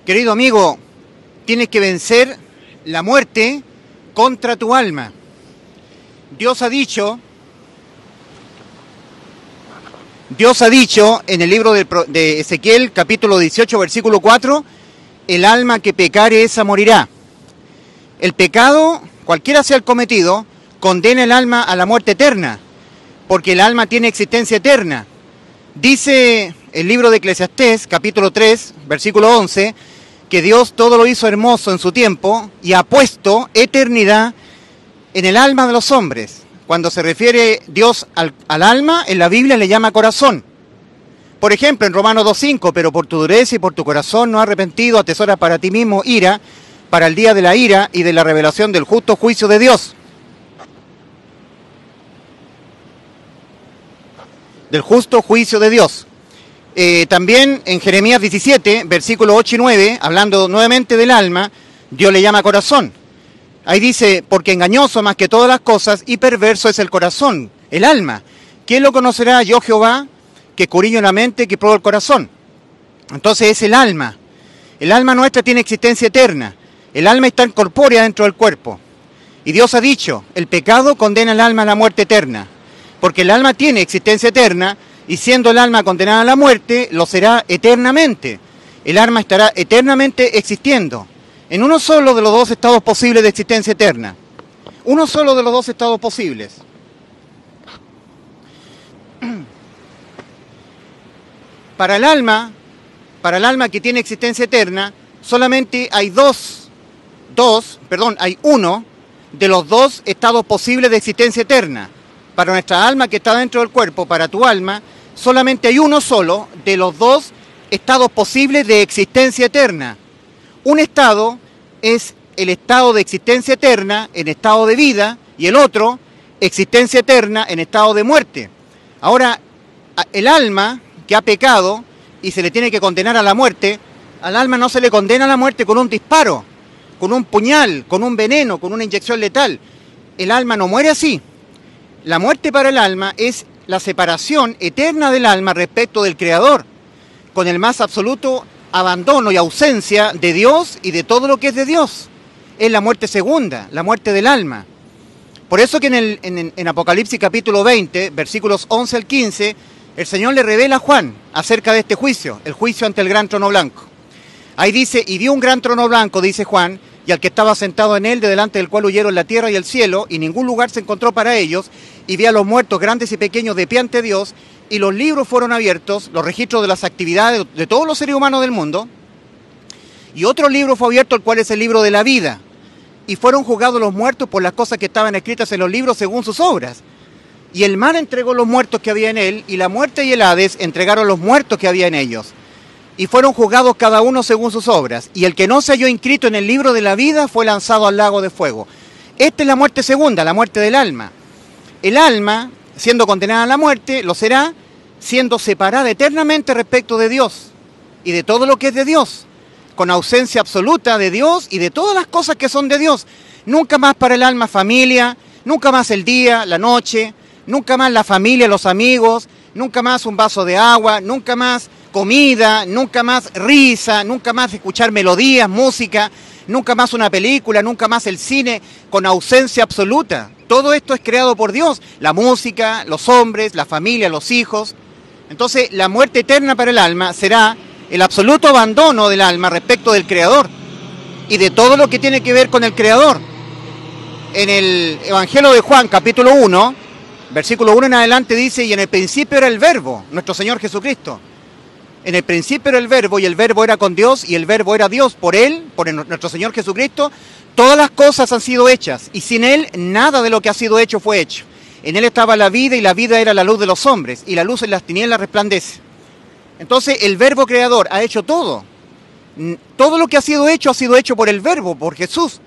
Querido amigo, tienes que vencer la muerte contra tu alma. Dios ha dicho en el libro de Ezequiel, capítulo 18, versículo 4, el alma que pecare esa morirá. El pecado, cualquiera sea el cometido, condena el alma a la muerte eterna, porque el alma tiene existencia eterna. Dice el libro de Eclesiastés, capítulo 3, versículo 11, que Dios todo lo hizo hermoso en su tiempo y ha puesto eternidad en el alma de los hombres. Cuando se refiere Dios al alma, en la Biblia le llama corazón. Por ejemplo, en Romanos 2.5, pero por tu dureza y por tu corazón no arrepentido, atesora para ti mismo ira, para el día de la ira y de la revelación del justo juicio de Dios. Del justo juicio de Dios. También en Jeremías 17, versículos 8 y 9, hablando nuevamente del alma, Dios le llama corazón. Ahí dice, porque engañoso más que todas las cosas y perverso es el corazón, el alma. ¿Quién lo conocerá? Yo Jehová, que escudriño la mente, que pruebo el corazón. Entonces es el alma. El alma nuestra tiene existencia eterna. El alma está incorpórea dentro del cuerpo. Y Dios ha dicho, el pecado condena al alma a la muerte eterna. Porque el alma tiene existencia eterna, y siendo el alma condenada a la muerte, lo será eternamente. El alma estará eternamente existiendo, en uno solo de los dos estados posibles de existencia eterna. Uno solo de los dos estados posibles. Para el alma que tiene existencia eterna, solamente hay hay uno de los dos estados posibles de existencia eterna. Para nuestra alma que está dentro del cuerpo, para tu alma, solamente hay uno solo de los dos estados posibles de existencia eterna. Un estado es el estado de existencia eterna en estado de vida y el otro, existencia eterna en estado de muerte. Ahora, el alma que ha pecado y se le tiene que condenar a la muerte, al alma no se le condena a la muerte con un disparo, con un puñal, con un veneno, con una inyección letal. El alma no muere así. La muerte para el alma es la separación eterna del alma respecto del Creador, con el más absoluto abandono y ausencia de Dios y de todo lo que es de Dios. Es la muerte segunda, la muerte del alma. Por eso que en Apocalipsis capítulo 20, versículos 11 al 15, el Señor le revela a Juan acerca de este juicio, el juicio ante el gran trono blanco. Ahí dice, y vio un gran trono blanco, dice Juan, y al que estaba sentado en él, de delante del cual huyeron la tierra y el cielo, y ningún lugar se encontró para ellos, y vi a los muertos grandes y pequeños de pie ante Dios, y los libros fueron abiertos, los registros de las actividades de todos los seres humanos del mundo, y otro libro fue abierto, el cual es el libro de la vida, y fueron juzgados los muertos por las cosas que estaban escritas en los libros según sus obras. Y el mar entregó los muertos que había en él, y la muerte y el Hades entregaron los muertos que había en ellos. Y fueron juzgados cada uno según sus obras. Y el que no se halló inscrito en el libro de la vida fue lanzado al lago de fuego. Esta es la muerte segunda, la muerte del alma. El alma, siendo condenada a la muerte, lo será siendo separada eternamente respecto de Dios y de todo lo que es de Dios, con ausencia absoluta de Dios y de todas las cosas que son de Dios. Nunca más para el alma familia, nunca más el día, la noche, nunca más la familia, los amigos, nunca más un vaso de agua, nunca más comida, nunca más risa, nunca más escuchar melodías, música, nunca más una película, nunca más el cine, con ausencia absoluta. Todo esto es creado por Dios, la música, los hombres, la familia, los hijos. Entonces, la muerte eterna para el alma será el absoluto abandono del alma respecto del Creador y de todo lo que tiene que ver con el Creador. En el Evangelio de Juan, capítulo 1, versículo 1 en adelante dice, y en el principio era el Verbo, nuestro Señor Jesucristo. En el principio era el Verbo, y el Verbo era con Dios, y el Verbo era Dios. Por Él, nuestro Señor Jesucristo, todas las cosas han sido hechas, y sin Él nada de lo que ha sido hecho fue hecho. En Él estaba la vida, y la vida era la luz de los hombres, y la luz en las tinieblas resplandece. Entonces el Verbo Creador ha hecho todo. Todo lo que ha sido hecho por el Verbo, por Jesús.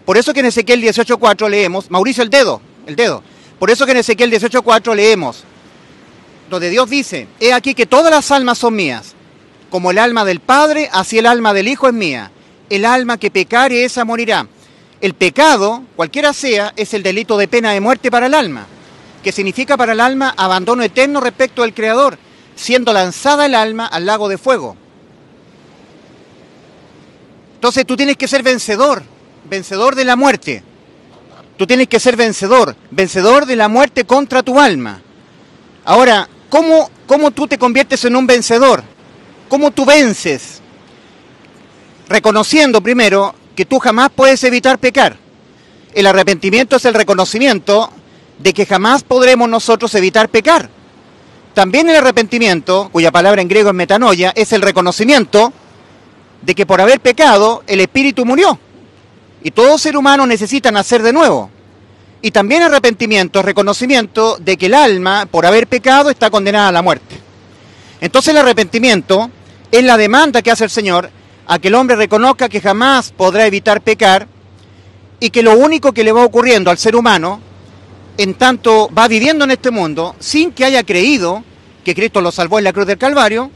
Por eso que en Ezequiel 18.4 leemos, Mauricio, el dedo. Por eso que en Ezequiel 18.4 leemos, donde Dios dice, he aquí que todas las almas son mías, como el alma del Padre, así el alma del Hijo es mía. El alma que pecare, esa morirá. El pecado, cualquiera sea, es el delito de pena de muerte para el alma, que significa para el alma abandono eterno respecto al Creador, siendo lanzada el alma al lago de fuego. Entonces tú tienes que ser vencedor, vencedor de la muerte. Tú tienes que ser vencedor, vencedor de la muerte contra tu alma. Ahora, ¿cómo tú te conviertes en un vencedor? ¿Cómo tú vences? Reconociendo primero que tú jamás puedes evitar pecar. El arrepentimiento es el reconocimiento de que jamás podremos nosotros evitar pecar. También el arrepentimiento, cuya palabra en griego es metanoia, es el reconocimiento de que por haber pecado el espíritu murió. Y todo ser humano necesita nacer de nuevo. Y también arrepentimiento es reconocimiento de que el alma, por haber pecado, está condenada a la muerte. Entonces el arrepentimiento es la demanda que hace el Señor a que el hombre reconozca que jamás podrá evitar pecar y que lo único que le va ocurriendo al ser humano, en tanto va viviendo en este mundo, sin que haya creído que Cristo lo salvó en la cruz del Calvario,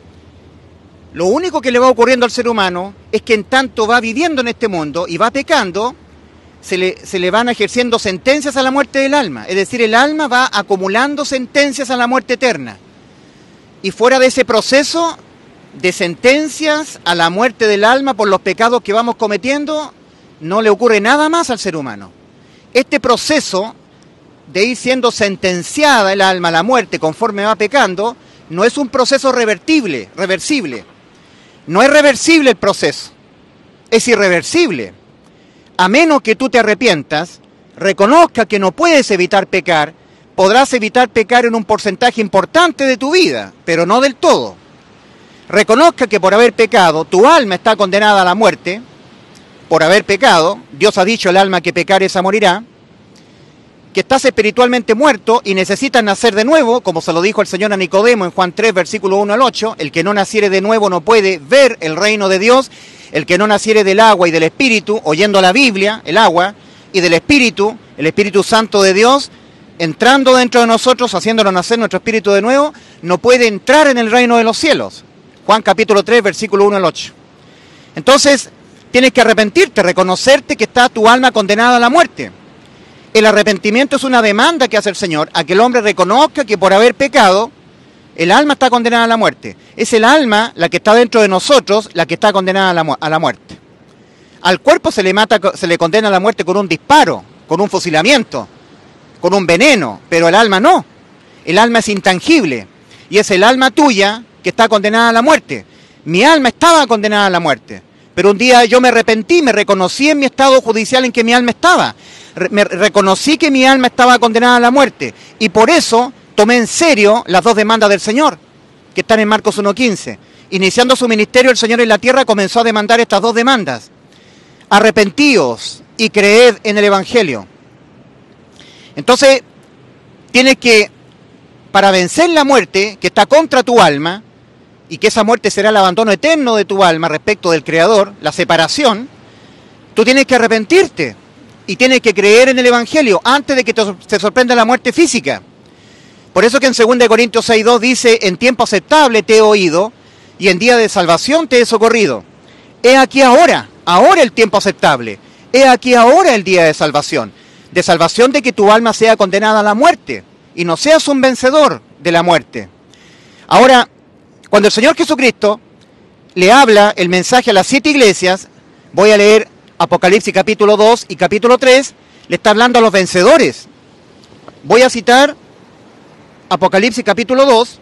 lo único que le va ocurriendo al ser humano es que en tanto va viviendo en este mundo y va pecando, se le van ejerciendo sentencias a la muerte del alma. Es decir, el alma va acumulando sentencias a la muerte eterna. Y fuera de ese proceso de sentencias a la muerte del alma por los pecados que vamos cometiendo, no le ocurre nada más al ser humano. Este proceso de ir siendo sentenciada el alma a la muerte conforme va pecando, no es un proceso reversible. No es reversible el proceso, es irreversible. A menos que tú te arrepientas, reconozcas que no puedes evitar pecar, podrás evitar pecar en un porcentaje importante de tu vida, pero no del todo. Reconozca que por haber pecado, tu alma está condenada a la muerte, por haber pecado, Dios ha dicho al alma que pecar esa morirá, que estás espiritualmente muerto y necesitas nacer de nuevo, como se lo dijo el Señor a Nicodemo en Juan 3, versículo 1 al 8, el que no naciere de nuevo no puede ver el reino de Dios, el que no naciere del agua y del Espíritu, oyendo la Biblia, el agua, y del Espíritu, el Espíritu Santo de Dios, entrando dentro de nosotros, haciéndonos nacer nuestro espíritu de nuevo, no puede entrar en el reino de los cielos. Juan capítulo 3, versículo 1 al 8. Entonces, tienes que arrepentirte, reconocerte que está tu alma condenada a la muerte. El arrepentimiento es una demanda que hace el Señor a que el hombre reconozca que por haber pecado, el alma está condenada a la muerte. Es el alma, la que está dentro de nosotros, la que está condenada a la muerte. Al cuerpo se le condena a la muerte con un disparo, con un fusilamiento, con un veneno, pero el alma no. El alma es intangible y es el alma tuya que está condenada a la muerte. Mi alma estaba condenada a la muerte, pero un día yo me arrepentí, me reconocí en mi estado judicial en que mi alma estaba. Me reconocí que mi alma estaba condenada a la muerte y por eso tomé en serio las dos demandas del Señor, que están en Marcos 1:15. Iniciando su ministerio, el Señor en la tierra comenzó a demandar estas dos demandas. Arrepentíos y creed en el Evangelio. Entonces, tienes que, para vencer la muerte que está contra tu alma, y que esa muerte será el abandono eterno de tu alma respecto del Creador, la separación, tú tienes que arrepentirte y tienes que creer en el Evangelio antes de que te sorprenda la muerte física. Por eso que en 2 Corintios 6:2 dice, en tiempo aceptable te he oído y en día de salvación te he socorrido. He aquí ahora el tiempo aceptable, he aquí ahora el día de salvación de que tu alma sea condenada a la muerte y no seas un vencedor de la muerte. Ahora, cuando el Señor Jesucristo le habla el mensaje a las 7 iglesias, voy a leer Apocalipsis capítulo 2 y capítulo 3, le está hablando a los vencedores. Voy a citar Apocalipsis capítulo 2,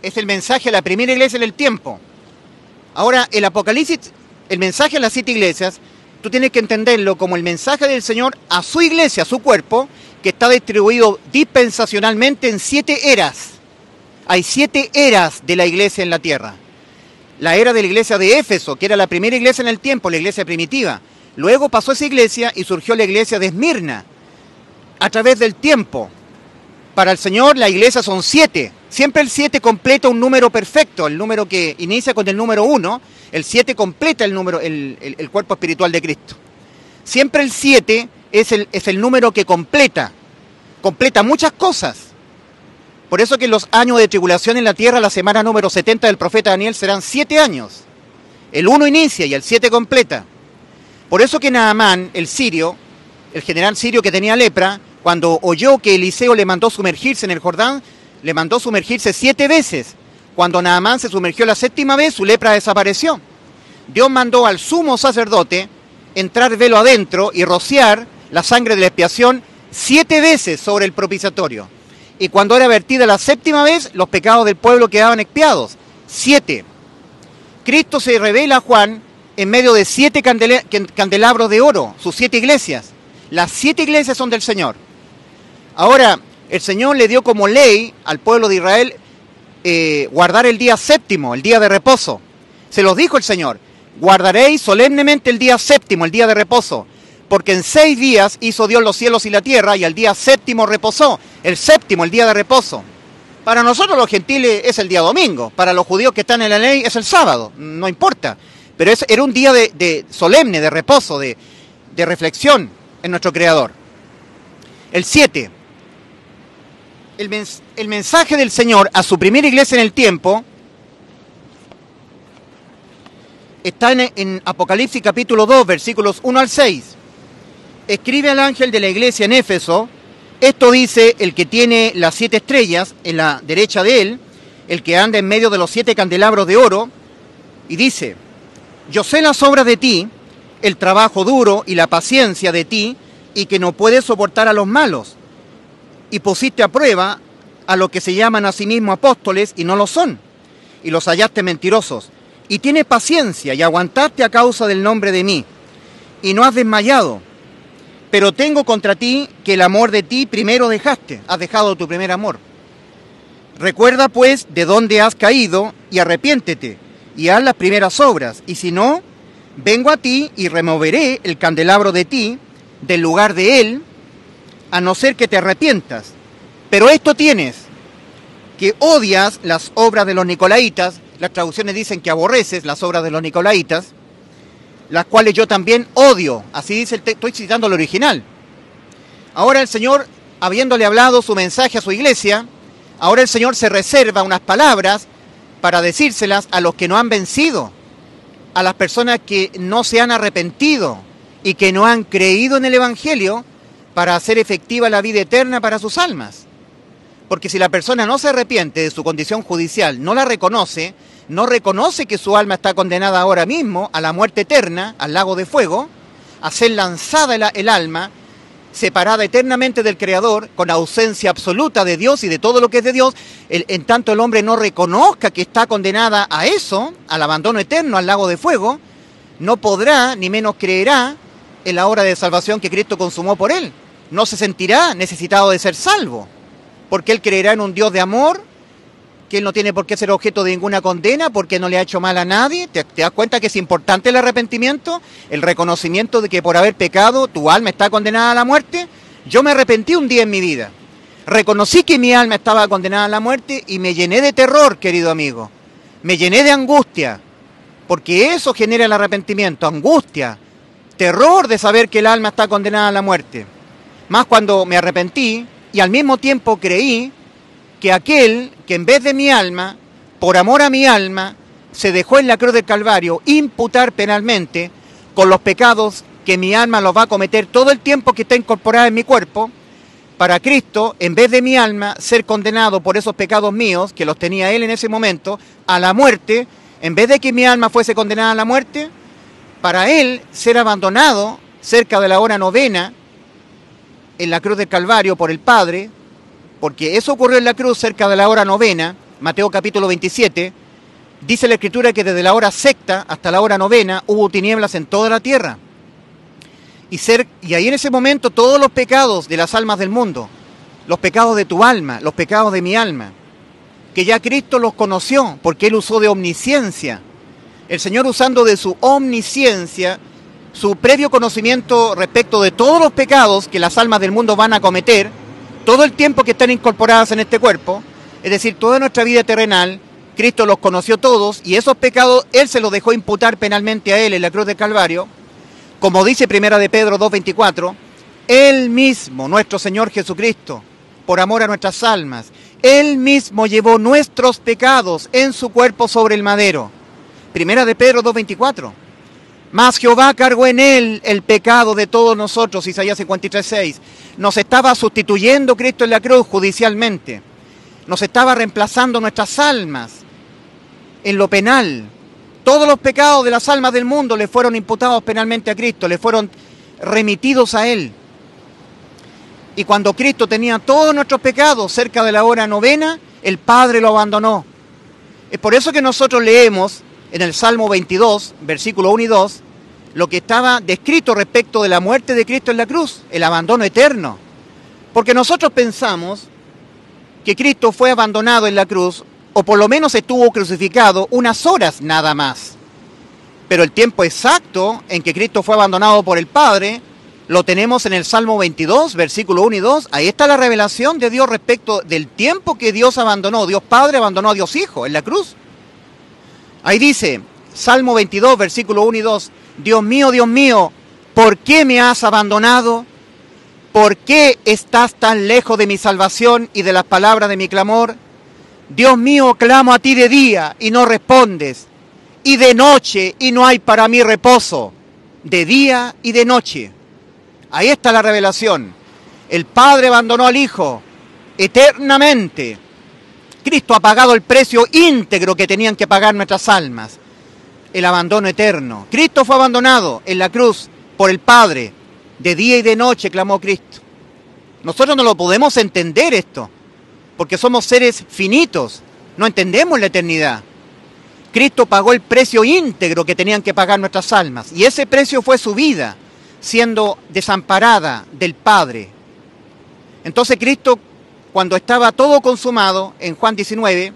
es el mensaje a la primera iglesia del tiempo. Ahora, el Apocalipsis, el mensaje a las 7 iglesias, tú tienes que entenderlo como el mensaje del Señor a su iglesia, a su cuerpo, que está distribuido dispensacionalmente en 7 eras. Hay 7 eras de la iglesia en la tierra. La era de la iglesia de Éfeso, que era la primera iglesia en el tiempo, la iglesia primitiva. Luego pasó esa iglesia y surgió la iglesia de Esmirna. A través del tiempo, para el Señor la iglesia son 7. Siempre el 7 completa un número perfecto, el número que inicia con el número 1, el 7 completa el cuerpo espiritual de Cristo. Siempre el 7 es el número que completa muchas cosas. Por eso que en los años de tribulación en la tierra, la semana número 70 del profeta Daniel serán 7 años. El 1 inicia y el 7 completa. Por eso que Naamán, el sirio, el general sirio que tenía lepra, cuando oyó que Eliseo le mandó sumergirse en el Jordán, le mandó sumergirse 7 veces, Cuando Naamán se sumergió la 7ª vez, su lepra desapareció. Dios mandó al sumo sacerdote entrar velo adentro y rociar la sangre de la expiación 7 veces sobre el propiciatorio. Y cuando era vertida la 7ª vez, los pecados del pueblo quedaban expiados. 7. Cristo se revela a Juan en medio de 7 candelabros de oro, sus 7 iglesias. Las 7 iglesias son del Señor. Ahora, el Señor le dio como ley al pueblo de Israel guardar el día 7º, el día de reposo. Se los dijo el Señor: guardaréis solemnemente el día 7º, el día de reposo, porque en 6 días hizo Dios los cielos y la tierra, y al día 7º reposó. El 7º, el día de reposo. Para nosotros los gentiles es el día domingo, para los judíos que están en la ley es el sábado, no importa. Pero era un día de solemne, de reposo, de reflexión en nuestro Creador. El 7. El mensaje del Señor a su primera iglesia en el tiempo está en Apocalipsis capítulo 2, versículos 1 al 6. Escribe al ángel de la iglesia en Éfeso: esto dice el que tiene las 7 estrellas en la derecha de él, el que anda en medio de los 7 candelabros de oro, y dice: yo sé las obras de ti, el trabajo duro y la paciencia de ti, y que no puedes soportar a los malos, y pusiste a prueba a los que se llaman a sí mismos apóstoles y no lo son, y los hallaste mentirosos, y tienes paciencia y aguantaste a causa del nombre de mí, y no has desmayado. Pero tengo contra ti que el amor de ti primero dejaste, has dejado tu primer amor. Recuerda pues de dónde has caído y arrepiéntete, y haz las primeras obras, y si no, vengo a ti y removeré el candelabro de ti del lugar de él, a no ser que te arrepientas. Pero esto tienes, que odias las obras de los nicolaitas, las traducciones dicen que aborreces las obras de los nicolaitas, las cuales yo también odio. Así dice estoy citando el original. Ahora el Señor, habiéndole hablado su mensaje a su iglesia, ahora el Señor se reserva unas palabras para decírselas a los que no han vencido, a las personas que no se han arrepentido y que no han creído en el Evangelio para hacer efectiva la vida eterna para sus almas. Porque si la persona no se arrepiente de su condición judicial, no la reconoce, no reconoce que su alma está condenada ahora mismo a la muerte eterna, al lago de fuego, a ser lanzada el alma, separada eternamente del Creador, con ausencia absoluta de Dios y de todo lo que es de Dios, en tanto el hombre no reconozca que está condenada a eso, al abandono eterno, al lago de fuego, no podrá, ni menos creerá, en la obra de salvación que Cristo consumó por él. No se sentirá necesitado de ser salvo, porque él creerá en un Dios de amor, que él no tiene por qué ser objeto de ninguna condena, porque no le ha hecho mal a nadie. ¿Te das cuenta que es importante el arrepentimiento? El reconocimiento de que por haber pecado tu alma está condenada a la muerte. Yo me arrepentí un día en mi vida. Reconocí que mi alma estaba condenada a la muerte y me llené de terror, querido amigo. Me llené de angustia, porque eso genera el arrepentimiento, angustia, terror de saber que el alma está condenada a la muerte. Más cuando me arrepentí y al mismo tiempo creí que aquel que en vez de mi alma, por amor a mi alma, se dejó en la cruz del Calvario imputar penalmente con los pecados que mi alma los va a cometer todo el tiempo que está incorporada en mi cuerpo, para Cristo, en vez de mi alma, ser condenado por esos pecados míos, que los tenía Él en ese momento, a la muerte, en vez de que mi alma fuese condenada a la muerte, para Él ser abandonado cerca de la hora novena, en la cruz del Calvario por el Padre, porque eso ocurrió en la cruz cerca de la hora novena, Mateo capítulo 27, dice la Escritura que desde la hora sexta hasta la hora novena hubo tinieblas en toda la tierra. Y ahí en ese momento todos los pecados de las almas del mundo, los pecados de tu alma, los pecados de mi alma, que ya Cristo los conoció, porque Él usó de omnisciencia. El Señor, usando de su omnisciencia, su previo conocimiento respecto de todos los pecados que las almas del mundo van a cometer, todo el tiempo que están incorporadas en este cuerpo, es decir, toda nuestra vida terrenal, Cristo los conoció todos, y esos pecados Él se los dejó imputar penalmente a Él en la cruz del Calvario, como dice Primera de Pedro 2:24, Él mismo, nuestro Señor Jesucristo, por amor a nuestras almas, Él mismo llevó nuestros pecados en su cuerpo sobre el madero. Primera de Pedro 2:24. Mas Jehová cargó en Él el pecado de todos nosotros, Isaías 53:6. Nos estaba sustituyendo Cristo en la cruz judicialmente. Nos estaba reemplazando nuestras almas en lo penal. Todos los pecados de las almas del mundo le fueron imputados penalmente a Cristo, le fueron remitidos a Él. Y cuando Cristo tenía todos nuestros pecados cerca de la hora novena, el Padre lo abandonó. Es por eso que nosotros leemos en el Salmo 22, versículos 1 y 2, lo que estaba descrito respecto de la muerte de Cristo en la cruz, el abandono eterno. Porque nosotros pensamos que Cristo fue abandonado en la cruz, o por lo menos estuvo crucificado unas horas nada más. Pero el tiempo exacto en que Cristo fue abandonado por el Padre, lo tenemos en el Salmo 22, versículos 1 y 2. Ahí está la revelación de Dios respecto del tiempo que Dios abandonó. Dios Padre abandonó a Dios Hijo en la cruz. Ahí dice, Salmo 22, versículos 1 y 2. Dios mío, ¿por qué me has abandonado? ¿Por qué estás tan lejos de mi salvación y de las palabras de mi clamor? Dios mío, clamo a ti de día y no respondes, y de noche y no hay para mí reposo, de día y de noche. Ahí está la revelación. El Padre abandonó al Hijo eternamente. Cristo ha pagado el precio íntegro que tenían que pagar nuestras almas. El abandono eterno. Cristo fue abandonado en la cruz por el Padre. De día y de noche clamó Cristo. Nosotros no lo podemos entender esto, porque somos seres finitos. No entendemos la eternidad. Cristo pagó el precio íntegro que tenían que pagar nuestras almas. Y ese precio fue su vida, siendo desamparada del Padre. Entonces Cristo, cuando estaba todo consumado, en Juan 19,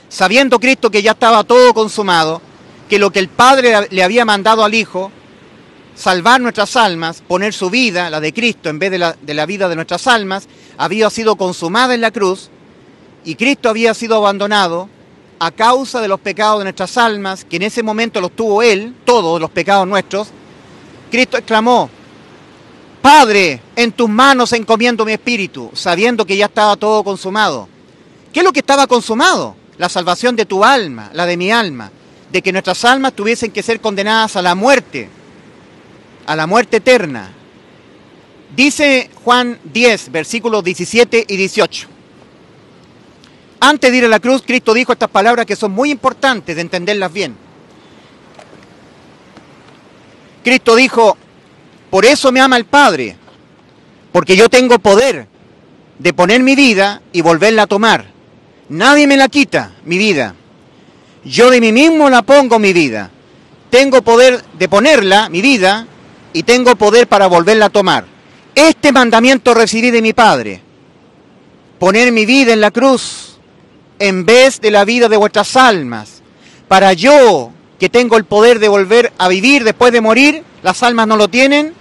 sabiendo Cristo que ya estaba todo consumado, que lo que el Padre le había mandado al Hijo, salvar nuestras almas, poner su vida, la de Cristo, en vez de la vida de nuestras almas, había sido consumada en la cruz, y Cristo había sido abandonado a causa de los pecados de nuestras almas, que en ese momento los tuvo Él, todos los pecados nuestros. Cristo exclamó, Padre, en tus manos encomiendo mi espíritu, sabiendo que ya estaba todo consumado. ¿Qué es lo que estaba consumado? La salvación de tu alma, la de mi alma, de que nuestras almas tuviesen que ser condenadas a la muerte eterna. Dice Juan 10, versículos 17 y 18. Antes de ir a la cruz, Cristo dijo estas palabras que son muy importantes de entenderlas bien. Cristo dijo, por eso me ama el Padre, porque yo tengo poder de poner mi vida y volverla a tomar. Nadie me la quita, mi vida. Yo de mí mismo la pongo, mi vida. Tengo poder de ponerla, mi vida, y tengo poder para volverla a tomar. Este mandamiento recibí de mi Padre. Poner mi vida en la cruz en vez de la vida de vuestras almas. Para yo, que tengo el poder de volver a vivir después de morir, las almas no lo tienen,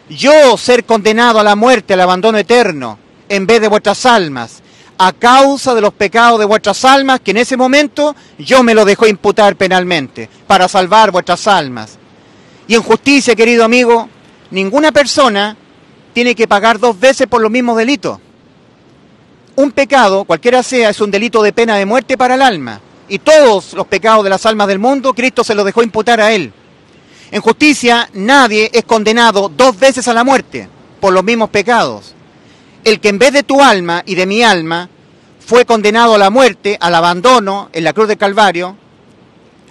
yo ser condenado a la muerte, al abandono eterno, en vez de vuestras almas, a causa de los pecados de vuestras almas, que en ese momento yo me lo dejo imputar penalmente, para salvar vuestras almas. Y en justicia, querido amigo, ninguna persona tiene que pagar 2 veces por los mismos delitos. Un pecado, cualquiera sea, es un delito de pena de muerte para el alma. Y todos los pecados de las almas del mundo, Cristo se los dejó imputar a Él. En justicia, nadie es condenado 2 veces a la muerte por los mismos pecados. El que en vez de tu alma y de mi alma fue condenado a la muerte, al abandono en la cruz del Calvario,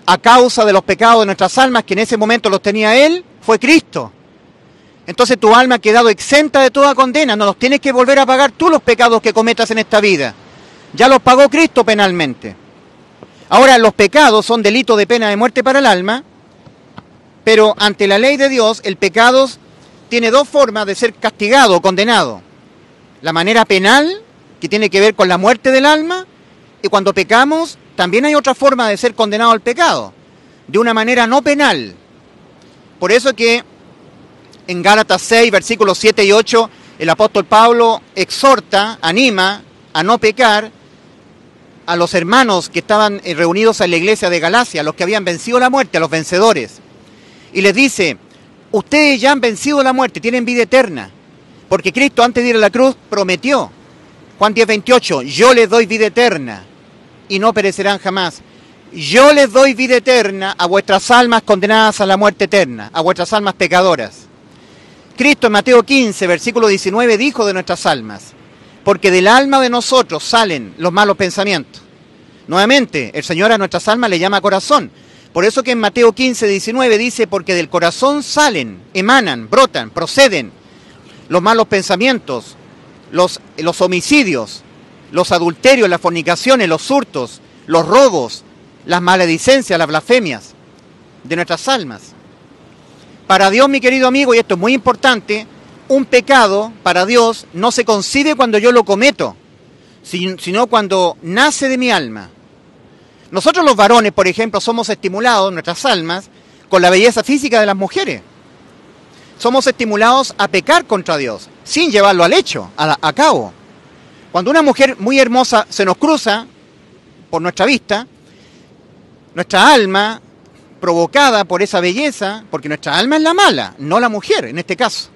a causa de los pecados de nuestras almas, que en ese momento los tenía Él, fue Cristo. Entonces tu alma ha quedado exenta de toda condena. No los tienes que volver a pagar tú los pecados que cometas en esta vida. Ya los pagó Cristo penalmente. Ahora, los pecados son delitos de pena de muerte para el alma, pero ante la ley de Dios, el pecado tiene 2 formas de ser castigado o condenado. La manera penal, que tiene que ver con la muerte del alma, y cuando pecamos, también hay otra forma de ser condenado al pecado, de una manera no penal. Por eso que en Gálatas 6, versículos 7 y 8, el apóstol Pablo exhorta, anima a no pecar a los hermanos que estaban reunidos en la iglesia de Galacia, los que habían vencido la muerte, a los vencedores. Y les dice, ustedes ya han vencido la muerte, tienen vida eterna, porque Cristo antes de ir a la cruz prometió, Juan 10, 28, yo les doy vida eterna y no perecerán jamás. Yo les doy vida eterna a vuestras almas condenadas a la muerte eterna, a vuestras almas pecadoras. Cristo en Mateo 15, versículo 19, dijo de nuestras almas, porque del alma de nosotros salen los malos pensamientos. Nuevamente, el Señor a nuestras almas le llama corazón. Por eso que en Mateo 15, 19 dice, porque del corazón salen, emanan, brotan, proceden los malos pensamientos, los homicidios, los adulterios, las fornicaciones, los hurtos, los robos, las maledicencias, las blasfemias de nuestras almas. Para Dios, mi querido amigo, y esto es muy importante, un pecado para Dios no se concibe cuando yo lo cometo, sino cuando nace de mi alma. Nosotros los varones, por ejemplo, somos estimulados, nuestras almas, con la belleza física de las mujeres. Somos estimulados a pecar contra Dios, sin llevarlo al hecho, a cabo. Cuando una mujer muy hermosa se nos cruza por nuestra vista, nuestra alma, provocada por esa belleza, porque nuestra alma es la mala, no la mujer en este caso,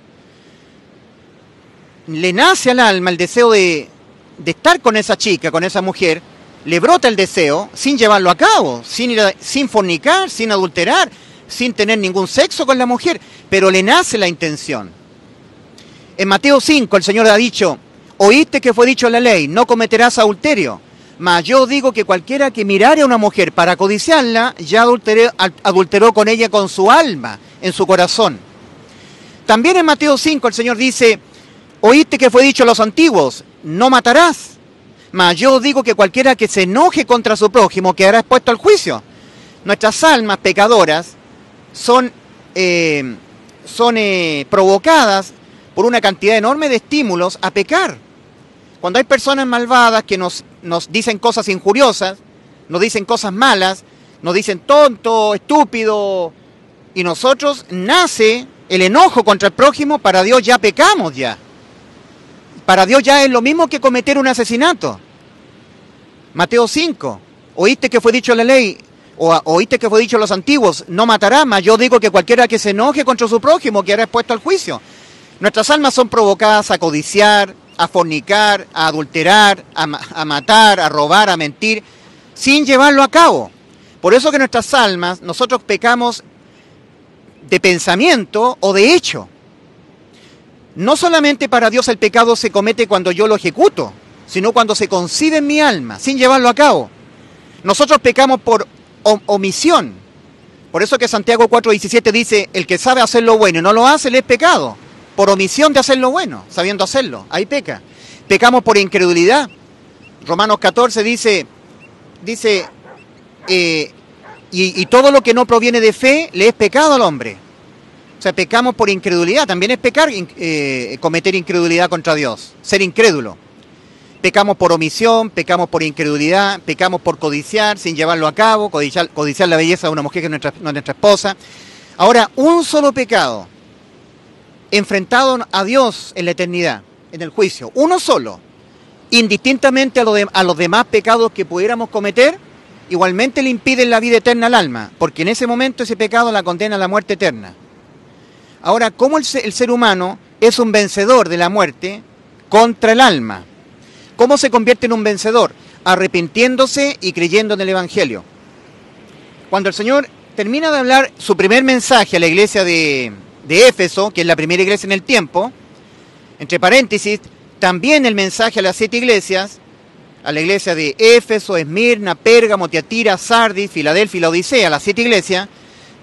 le nace al alma el deseo de estar con esa chica, con esa mujer, le brota el deseo sin llevarlo a cabo, sin fornicar, sin adulterar, sin tener ningún sexo con la mujer, pero le nace la intención. En Mateo 5 el Señor ha dicho, oíste que fue dicho en la ley, no cometerás adulterio, mas yo digo que cualquiera que mirare a una mujer para codiciarla, ya adulteró con ella con su alma, en su corazón. También en Mateo 5 el Señor dice, oíste que fue dicho a los antiguos, no matarás. Mas yo digo que cualquiera que se enoje contra su prójimo quedará expuesto al juicio. Nuestras almas pecadoras son provocadas por una cantidad enorme de estímulos a pecar. Cuando hay personas malvadas que nos dicen cosas injuriosas, nos dicen cosas malas, nos dicen tonto, estúpido, y nosotros nace el enojo contra el prójimo, para Dios ya pecamos ya. Para Dios ya es lo mismo que cometer un asesinato. Mateo 5, oíste que fue dicho en la ley, oíste que fue dicho a los antiguos, no matarás, mas yo digo que cualquiera que se enoje contra su prójimo quedará expuesto al juicio. Nuestras almas son provocadas a codiciar, a fornicar, a adulterar, a matar, a robar, a mentir, sin llevarlo a cabo. Por eso que nuestras almas, nosotros pecamos de pensamiento o de hecho. No solamente para Dios el pecado se comete cuando yo lo ejecuto, sino cuando se concibe en mi alma, sin llevarlo a cabo. Nosotros pecamos por omisión. Por eso que Santiago 4:17 dice, el que sabe hacer lo bueno y no lo hace, le es pecado. Por omisión de hacer lo bueno, sabiendo hacerlo, ahí peca. Pecamos por incredulidad. Romanos 14 dice y todo lo que no proviene de fe, le es pecado al hombre. O sea, pecamos por incredulidad, también es pecar, cometer incredulidad contra Dios, ser incrédulo. Pecamos por omisión, pecamos por incredulidad, pecamos por codiciar, sin llevarlo a cabo, codiciar la belleza de una mujer que no es nuestra esposa. Ahora, un solo pecado, enfrentado a Dios en la eternidad, en el juicio, uno solo, indistintamente a los demás pecados que pudiéramos cometer, igualmente le impiden la vida eterna al alma, porque en ese momento ese pecado la condena a la muerte eterna. Ahora, ¿cómo el ser humano es un vencedor de la muerte contra el alma? ¿Cómo se convierte en un vencedor? Arrepintiéndose y creyendo en el Evangelio. Cuando el Señor termina de hablar su primer mensaje a la iglesia de Éfeso, que es la primera iglesia en el tiempo, entre paréntesis, también el mensaje a las 7 iglesias, a la iglesia de Éfeso, Esmirna, Pérgamo, Tiatira, Sardis, Filadelfia y la Odisea, las 7 iglesias,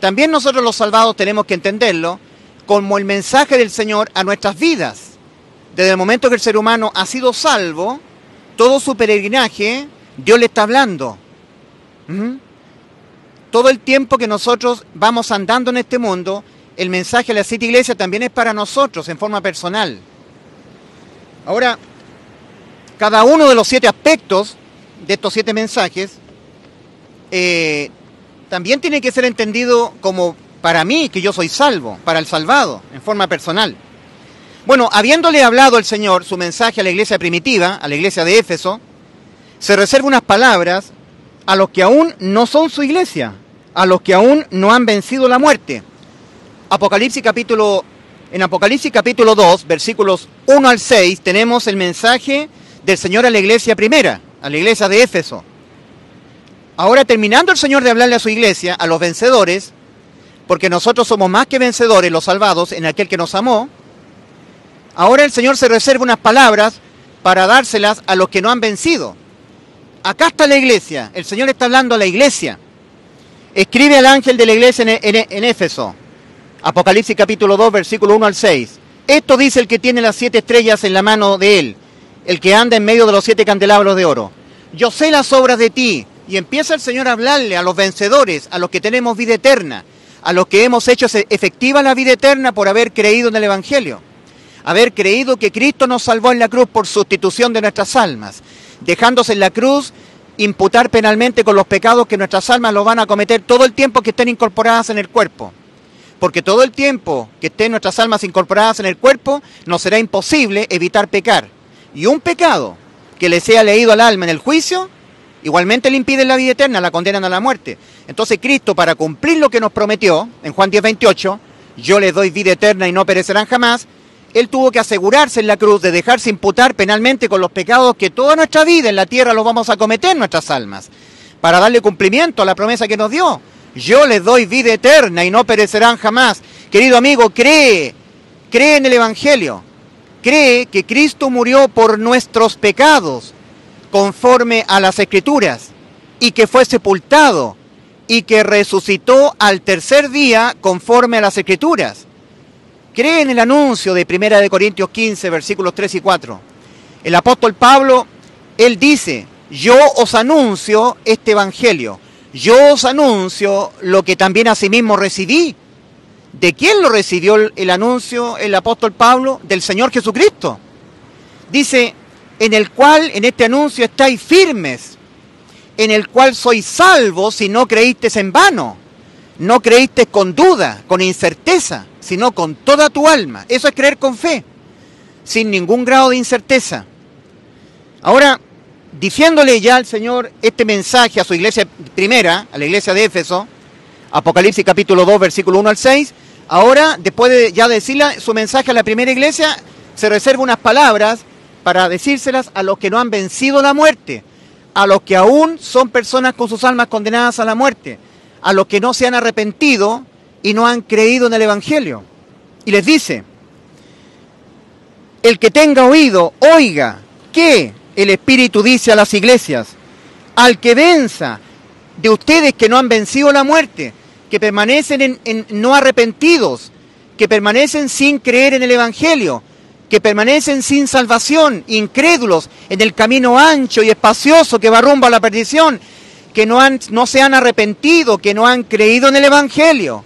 también nosotros los salvados tenemos que entenderlo como el mensaje del Señor a nuestras vidas. Desde el momento que el ser humano ha sido salvo, todo su peregrinaje, Dios le está hablando. Todo el tiempo que nosotros vamos andando en este mundo, el mensaje a las 7 iglesias también es para nosotros, en forma personal. Ahora, cada uno de los 7 aspectos de estos 7 mensajes, también tiene que ser entendido como para mí, que yo soy salvo, para el salvado, en forma personal. Bueno, habiéndole hablado el Señor su mensaje a la iglesia primitiva, a la iglesia de Éfeso, se reserva unas palabras a los que aún no son su iglesia, a los que aún no han vencido la muerte. En Apocalipsis capítulo 2, versículos 1 al 6, tenemos el mensaje del Señor a la iglesia primera, a la iglesia de Éfeso. Ahora, terminando el Señor de hablarle a su iglesia, a los vencedores, porque nosotros somos más que vencedores, los salvados, en aquel que nos amó, ahora el Señor se reserva unas palabras para dárselas a los que no han vencido, acá está la iglesia, el Señor está hablando a la iglesia. Escribe al ángel de la iglesia en Éfeso, Apocalipsis capítulo 2, versículo 1 al 6. Esto dice el que tiene las 7 estrellas en la mano de él, el que anda en medio de los 7 candelabros de oro. Yo sé las obras de ti. Y empieza el Señor a hablarle a los vencedores, a los que tenemos vida eterna, a los que hemos hecho efectiva la vida eterna por haber creído en el Evangelio. Haber creído que Cristo nos salvó en la cruz por sustitución de nuestras almas, dejándose en la cruz imputar penalmente con los pecados que nuestras almas los van a cometer todo el tiempo que estén incorporadas en el cuerpo. Porque todo el tiempo que estén nuestras almas incorporadas en el cuerpo, nos será imposible evitar pecar. Y un pecado que le sea leído al alma en el juicio, igualmente le impiden la vida eterna, la condenan a la muerte. Entonces Cristo, para cumplir lo que nos prometió, en Juan 10:28, yo les doy vida eterna y no perecerán jamás, Él tuvo que asegurarse en la cruz de dejarse imputar penalmente con los pecados que toda nuestra vida en la tierra los vamos a cometer nuestras almas, para darle cumplimiento a la promesa que nos dio. Yo les doy vida eterna y no perecerán jamás. Querido amigo, cree en el Evangelio, cree que Cristo murió por nuestros pecados, conforme a las Escrituras, y que fue sepultado, y que resucitó al tercer día, conforme a las Escrituras. Cree en el anuncio de 1 Corintios 15, versículos 3 y 4. El apóstol Pablo, él dice, yo os anuncio este evangelio, yo os anuncio lo que también asimismo recibí. ¿De quién lo recibió el anuncio el apóstol Pablo? Del Señor Jesucristo. Dice, en el cual, en este anuncio estáis firmes, en el cual sois salvos si no creísteis en vano, no creísteis con duda, con incerteza, sino con toda tu alma. Eso es creer con fe, sin ningún grado de incerteza. Ahora, diciéndole ya al Señor este mensaje a su iglesia primera, a la iglesia de Éfeso, Apocalipsis capítulo 2, versículo 1 al 6, ahora, después de ya decirle su mensaje a la primera iglesia, se reserva unas palabras para decírselas a los que no han vencido la muerte, a los que aún son personas con sus almas condenadas a la muerte, a los que no se han arrepentido y no han creído en el Evangelio. Y les dice, el que tenga oído, oiga, que el Espíritu dice a las iglesias, al que venza de ustedes que no han vencido la muerte, que permanecen en no arrepentidos, que permanecen sin creer en el Evangelio, que permanecen sin salvación, incrédulos, en el camino ancho y espacioso que va rumbo a la perdición, que no se han arrepentido, que no han creído en el Evangelio,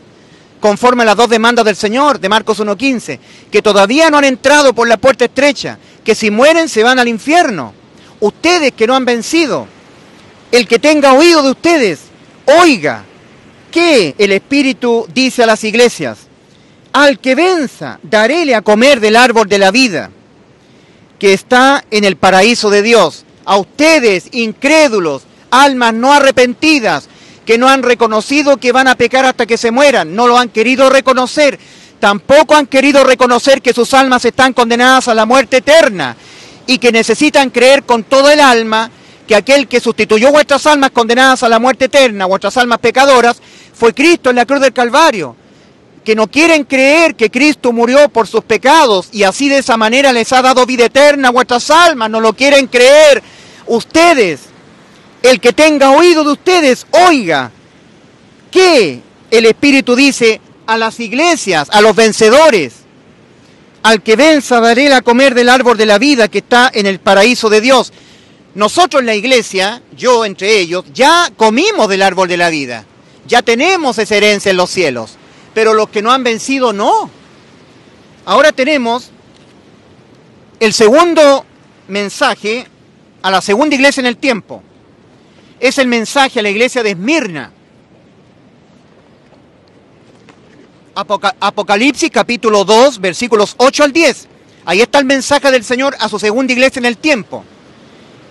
conforme a las 2 demandas del Señor, de Marcos 1:15, que todavía no han entrado por la puerta estrecha, que si mueren se van al infierno. Ustedes que no han vencido, el que tenga oído de ustedes, oiga, que el Espíritu dice a las iglesias, al que venza, daréle a comer del árbol de la vida, que está en el paraíso de Dios. A ustedes, incrédulos, almas no arrepentidas, que no han reconocido que van a pecar hasta que se mueran, no lo han querido reconocer, tampoco han querido reconocer que sus almas están condenadas a la muerte eterna, y que necesitan creer con todo el alma que aquel que sustituyó vuestras almas condenadas a la muerte eterna, vuestras almas pecadoras, fue Cristo en la cruz del Calvario. Que no quieren creer que Cristo murió por sus pecados y así de esa manera les ha dado vida eterna a vuestras almas, no lo quieren creer. Ustedes, el que tenga oído de ustedes, oiga, que el Espíritu dice a las iglesias, a los vencedores, al que venza daré a comer del árbol de la vida que está en el paraíso de Dios. Nosotros en la iglesia, yo entre ellos, ya comimos del árbol de la vida, ya tenemos esa herencia en los cielos. Pero los que no han vencido, no. Ahora tenemos el segundo mensaje a la segunda iglesia en el tiempo. Es el mensaje a la iglesia de Esmirna. Apocalipsis capítulo 2, versículos 8 al 10. Ahí está el mensaje del Señor a su segunda iglesia en el tiempo.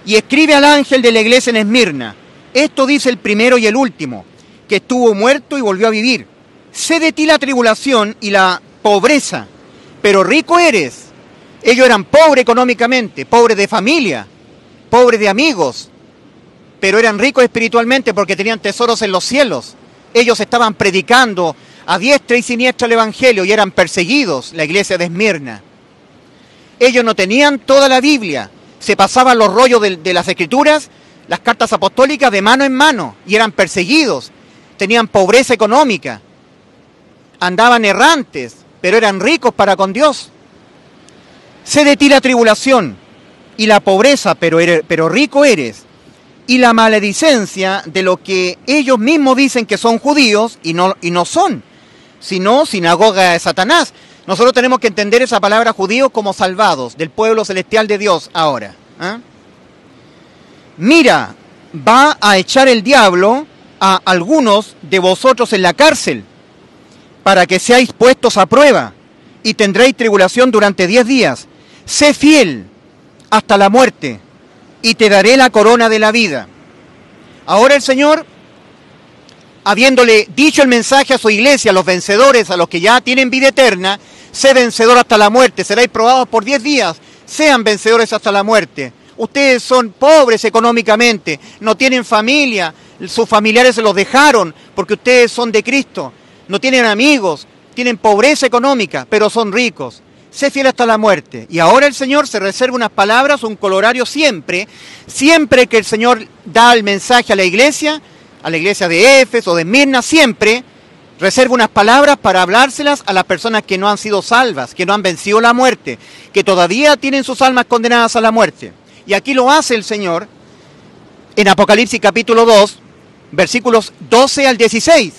Y escribe al ángel de la iglesia en Esmirna. Esto dice el primero y el último, que estuvo muerto y volvió a vivir. Sé de ti la tribulación y la pobreza, pero rico eres. Ellos eran pobres económicamente, pobres de familia, pobres de amigos, pero eran ricos espiritualmente porque tenían tesoros en los cielos. Ellos estaban predicando a diestra y siniestra el Evangelio y eran perseguidos, la iglesia de Esmirna. Ellos no tenían toda la Biblia, se pasaban los rollos de las Escrituras las cartas apostólicas de mano en mano y eran perseguidos, tenían pobreza económica, andaban errantes, pero eran ricos para con Dios. Sé de ti la tribulación y la pobreza, pero rico eres, y la maledicencia de lo que ellos mismos dicen que son judíos y no son, sino sinagoga de Satanás. Nosotros tenemos que entender esa palabra judíos como salvados del pueblo celestial de Dios ahora. Mira, va a echar el diablo a algunos de vosotros en la cárcel, para que seáis puestos a prueba, y tendréis tribulación durante 10 días. Sé fiel hasta la muerte, y te daré la corona de la vida. Ahora el Señor, habiéndole dicho el mensaje a su iglesia, a los vencedores, a los que ya tienen vida eterna, sé vencedor hasta la muerte, seréis probados por 10 días, sean vencedores hasta la muerte. Ustedes son pobres económicamente, no tienen familia, sus familiares se los dejaron porque ustedes son de Cristo, no tienen amigos, tienen pobreza económica, pero son ricos. Sé fiel hasta la muerte. Y ahora el Señor se reserva unas palabras, un colorario siempre que el Señor da el mensaje a la iglesia de Éfeso o de Esmirna, siempre reserva unas palabras para hablárselas a las personas que no han sido salvas, que no han vencido la muerte, que todavía tienen sus almas condenadas a la muerte. Y aquí lo hace el Señor en Apocalipsis capítulo 2, versículos 12 al 16.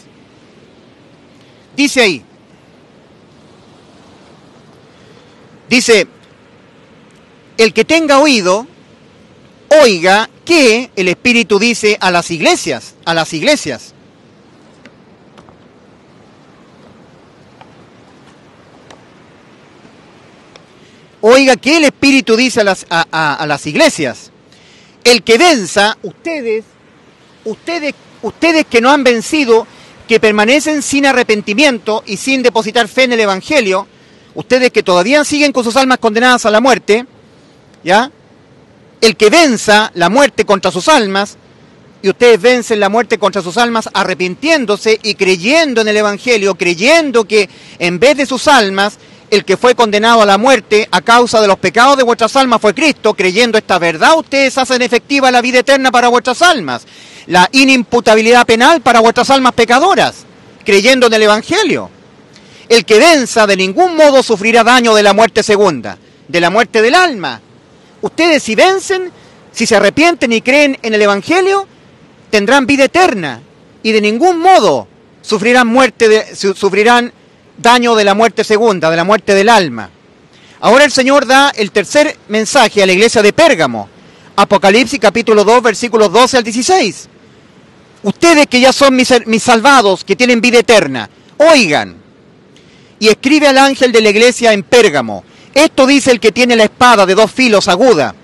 Dice ahí, el que tenga oído, oiga que el Espíritu dice a las iglesias, Oiga que el Espíritu dice a las iglesias. El que venza, ustedes que no han vencido, que permanecen sin arrepentimiento y sin depositar fe en el Evangelio, ustedes que todavía siguen con sus almas condenadas a la muerte, ¿ya? El que venza la muerte contra sus almas, y ustedes vencen la muerte contra sus almas arrepintiéndose y creyendo en el Evangelio, creyendo que en vez de sus almas, el que fue condenado a la muerte a causa de los pecados de vuestras almas fue Cristo, creyendo esta verdad, ustedes hacen efectiva la vida eterna para vuestras almas, la inimputabilidad penal para vuestras almas pecadoras, creyendo en el Evangelio. El que venza de ningún modo sufrirá daño de la muerte segunda, de la muerte del alma. Ustedes si vencen, si se arrepienten y creen en el Evangelio, tendrán vida eterna y de ningún modo sufrirán daño de la muerte segunda, de la muerte del alma. Ahora el Señor da el tercer mensaje a la iglesia de Pérgamo, Apocalipsis capítulo 2, versículos 12 al 16. Ustedes que ya son mis salvados, que tienen vida eterna, oigan. Y escribe al ángel de la iglesia en Pérgamo, esto dice el que tiene la espada de 2 filos aguda.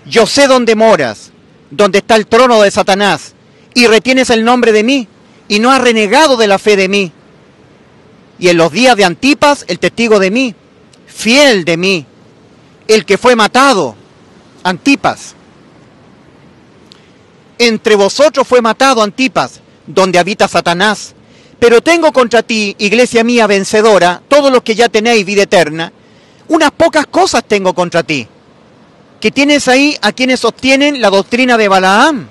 Yo sé dónde moras, donde está el trono de Satanás, y retienes el nombre de mí, y no has renegado de la fe de mí. Y en los días de Antipas, el testigo de mí, fiel de mí, el que fue matado, Antipas. Entre vosotros fue matado Antipas, donde habita Satanás. Pero tengo contra ti, iglesia mía vencedora, todos los que ya tenéis vida eterna, unas pocas cosas tengo contra ti. Que tienes ahí a quienes sostienen la doctrina de Balaam,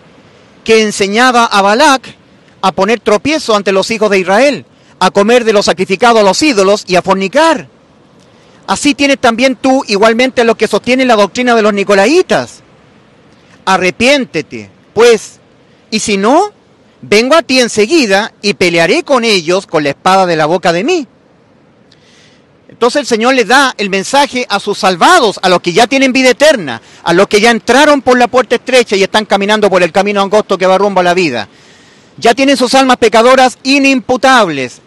que enseñaba a Balac a poner tropiezo ante los hijos de Israel, a comer de lo sacrificado a los ídolos y a fornicar. Así tienes también tú igualmente a los que sostienen la doctrina de los nicolaitas. Arrepiéntete, pues, y si no, vengo a ti enseguida y pelearé con ellos con la espada de la boca de mí. Entonces el Señor le da el mensaje a sus salvados, a los que ya tienen vida eterna, a los que ya entraron por la puerta estrecha y están caminando por el camino angosto que va rumbo a la vida. Ya tienen sus almas pecadoras inimputables.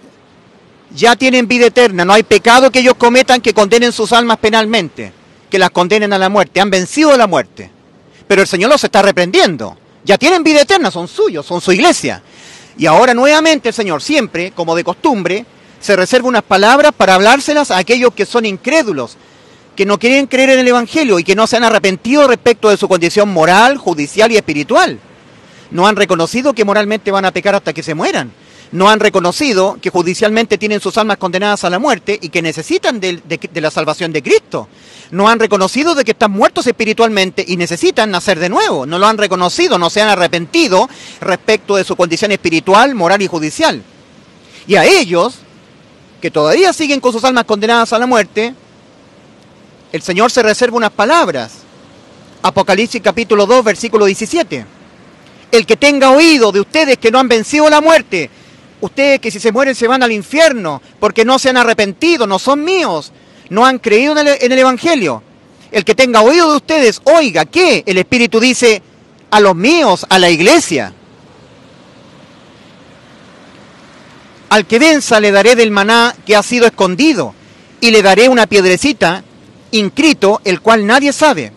Ya tienen vida eterna, no hay pecado que ellos cometan que condenen sus almas penalmente, que las condenen a la muerte, han vencido la muerte. Pero el Señor los está reprendiendo, ya tienen vida eterna, son suyos, son su iglesia. Y ahora nuevamente el Señor, siempre, como de costumbre, se reserva unas palabras para hablárselas a aquellos que son incrédulos, que no quieren creer en el Evangelio y que no se han arrepentido respecto de su condición moral, judicial y espiritual. No han reconocido que moralmente van a pecar hasta que se mueran. no han reconocido que judicialmente tienen sus almas condenadas a la muerte y que necesitan de la salvación de Cristo. No han reconocido de que están muertos espiritualmente y necesitan nacer de nuevo. No lo han reconocido, no se han arrepentido respecto de su condición espiritual, moral y judicial. Y a ellos, que todavía siguen con sus almas condenadas a la muerte, el Señor se reserva unas palabras. Apocalipsis capítulo 2, versículo 17. El que tenga oído de ustedes que no han vencido la muerte, ustedes que si se mueren se van al infierno, porque no se han arrepentido, no son míos, no han creído en el Evangelio. El que tenga oído de ustedes, oiga, ¿qué? El Espíritu dice a los míos, a la iglesia. Al que venza le daré del maná que ha sido escondido, y le daré una piedrecita, inscrito, el cual nadie sabe.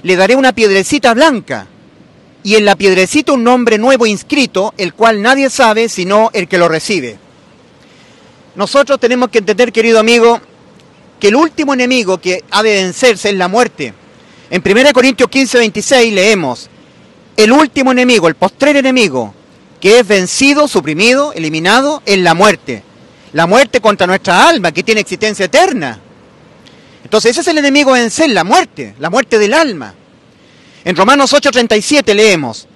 Le daré una piedrecita blanca, y en la piedrecita un nombre nuevo inscrito, el cual nadie sabe sino el que lo recibe. Nosotros tenemos que entender, querido amigo, que el último enemigo que ha de vencerse es la muerte. En 1 Corintios 15, 26 leemos, el último enemigo, el postrer enemigo, que es vencido, suprimido, eliminado, es la muerte. La muerte contra nuestra alma, que tiene existencia eterna. Entonces ese es el enemigo a vencer, la muerte del alma. En Romanos 8:37 leemos,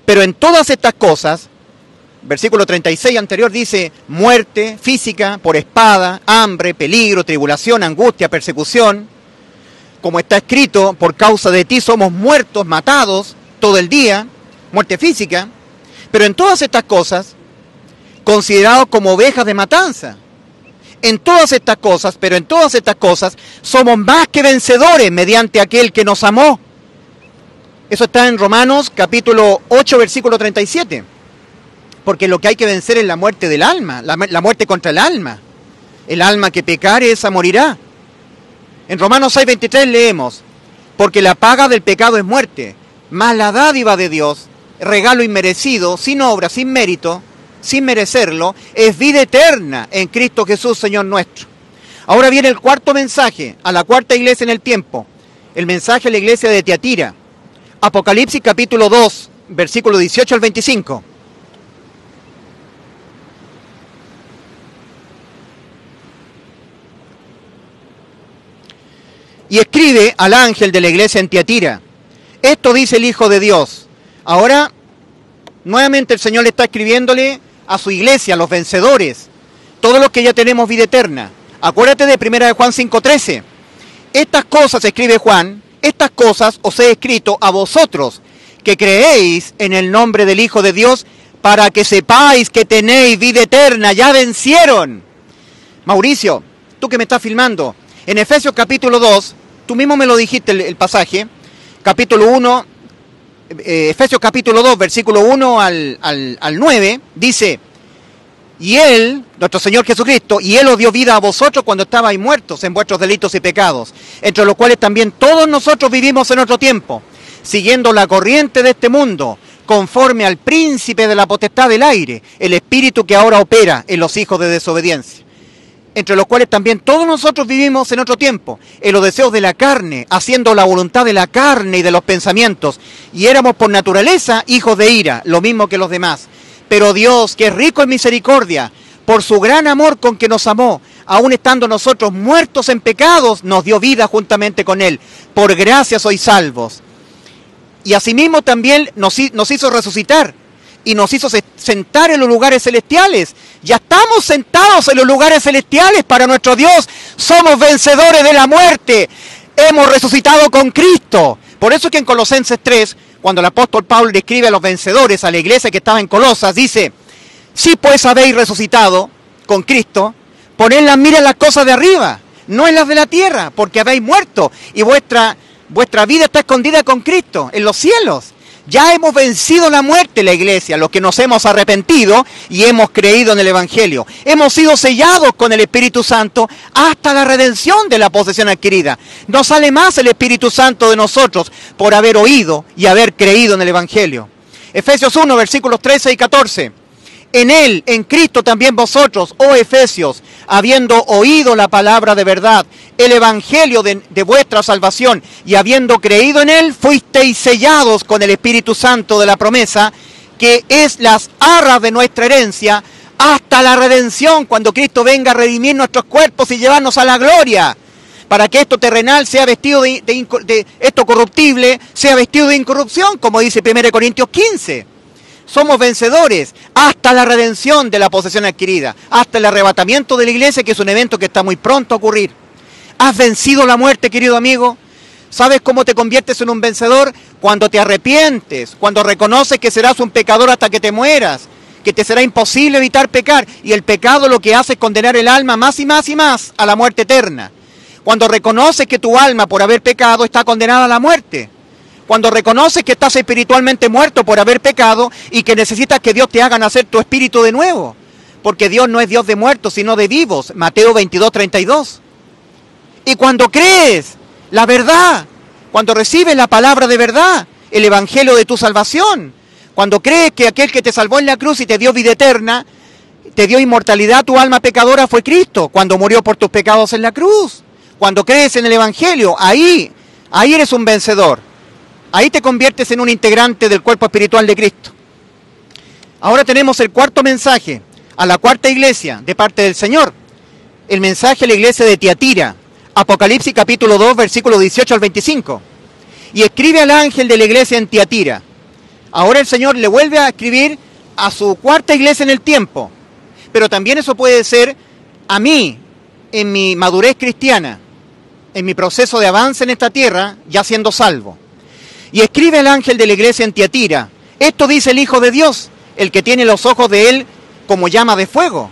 pero en todas estas cosas, versículo 36 anterior dice, muerte física por espada, hambre, peligro, tribulación, angustia, persecución. Como está escrito, por causa de ti somos muertos, matados todo el día, muerte física. Pero en todas estas cosas, considerados como ovejas de matanza. En todas estas cosas, pero en todas estas cosas, somos más que vencedores mediante aquel que nos amó. Eso está en Romanos capítulo 8, versículo 37. Porque lo que hay que vencer es la muerte del alma, la muerte contra el alma. El alma que pecare, esa morirá. En Romanos 6, 23 leemos, porque la paga del pecado es muerte, mas la dádiva de Dios, regalo inmerecido, sin obra, sin mérito, sin merecerlo, es vida eterna en Cristo Jesús, Señor nuestro. Ahora viene el cuarto mensaje a la cuarta iglesia en el tiempo, el mensaje a la iglesia de Tiatira. Apocalipsis capítulo 2, versículo 18 al 25. Y escribe al ángel de la iglesia en Tiatira, esto dice el Hijo de Dios. Ahora, nuevamente el Señor le está escribiéndole a su iglesia, a los vencedores, todos los que ya tenemos vida eterna. Acuérdate de 1 de Juan 5:13. Estas cosas, escribe Juan, estas cosas os he escrito a vosotros, que creéis en el nombre del Hijo de Dios, para que sepáis que tenéis vida eterna, ya vencieron. Mauricio, tú que me estás filmando, en Efesios capítulo 2, tú mismo me lo dijiste el pasaje, capítulo 1, Efesios capítulo 2, versículo 1 al 9, dice, y Él, nuestro Señor Jesucristo, y Él os dio vida a vosotros cuando estabais muertos en vuestros delitos y pecados, entre los cuales también todos nosotros vivimos en otro tiempo, siguiendo la corriente de este mundo, conforme al príncipe de la potestad del aire, el espíritu que ahora opera en los hijos de desobediencia. Entre los cuales también todos nosotros vivimos en otro tiempo, en los deseos de la carne, haciendo la voluntad de la carne y de los pensamientos, y éramos por naturaleza hijos de ira, lo mismo que los demás. Pero Dios, que es rico en misericordia, por su gran amor con que nos amó, aun estando nosotros muertos en pecados, nos dio vida juntamente con Él. Por gracia sois salvos. Y asimismo también nos hizo resucitar, y nos hizo sentar en los lugares celestiales. Ya estamos sentados en los lugares celestiales para nuestro Dios. Somos vencedores de la muerte. Hemos resucitado con Cristo. Por eso que en Colosenses 3, cuando el apóstol Pablo le escribe a los vencedores, a la iglesia que estaba en Colosas, dice, si pues habéis resucitado con Cristo, poned la mira en las cosas de arriba, no en las de la tierra, porque habéis muerto y vuestra vida está escondida con Cristo en los cielos. Ya hemos vencido la muerte, la iglesia, los que nos hemos arrepentido y hemos creído en el Evangelio. Hemos sido sellados con el Espíritu Santo hasta la redención de la posesión adquirida. No sale más el Espíritu Santo de nosotros por haber oído y haber creído en el Evangelio. Efesios 1, versículos 13 y 14. En Él, en Cristo también vosotros, oh Efesios, habiendo oído la palabra de verdad, el Evangelio de vuestra salvación, y habiendo creído en Él, fuisteis sellados con el Espíritu Santo de la promesa, que es las arras de nuestra herencia, hasta la redención, cuando Cristo venga a redimir nuestros cuerpos y llevarnos a la gloria, para que esto terrenal sea vestido de esto corruptible, sea vestido de incorrupción, como dice 1 Corintios 15. Somos vencedores hasta la redención de la posesión adquirida, hasta el arrebatamiento de la iglesia, que es un evento que está muy pronto a ocurrir. ¿Has vencido la muerte, querido amigo? ¿Sabes cómo te conviertes en un vencedor? Cuando te arrepientes, cuando reconoces que serás un pecador hasta que te mueras, que te será imposible evitar pecar, y el pecado lo que hace es condenar el alma más y más y más a la muerte eterna. Cuando reconoces que tu alma, por haber pecado, está condenada a la muerte. Cuando reconoces que estás espiritualmente muerto por haber pecado y que necesitas que Dios te haga nacer tu espíritu de nuevo. Porque Dios no es Dios de muertos, sino de vivos. Mateo 22:32. Y cuando crees la verdad, cuando recibes la palabra de verdad, el evangelio de tu salvación, cuando crees que aquel que te salvó en la cruz y te dio vida eterna, te dio inmortalidad a tu alma pecadora, fue Cristo, cuando murió por tus pecados en la cruz. Cuando crees en el evangelio, ahí eres un vencedor. Ahí te conviertes en un integrante del cuerpo espiritual de Cristo. Ahora tenemos el cuarto mensaje a la cuarta iglesia de parte del Señor. El mensaje a la iglesia de Tiatira. Apocalipsis capítulo 2, versículos 18 al 25. Y escribe al ángel de la iglesia en Tiatira. Ahora el Señor le vuelve a escribir a su cuarta iglesia en el tiempo. Pero también eso puede ser a mí, en mi madurez cristiana, en mi proceso de avance en esta tierra, ya siendo salvo. Y escribe al ángel de la iglesia en Tiatira. Esto dice el Hijo de Dios, el que tiene los ojos de él como llama de fuego,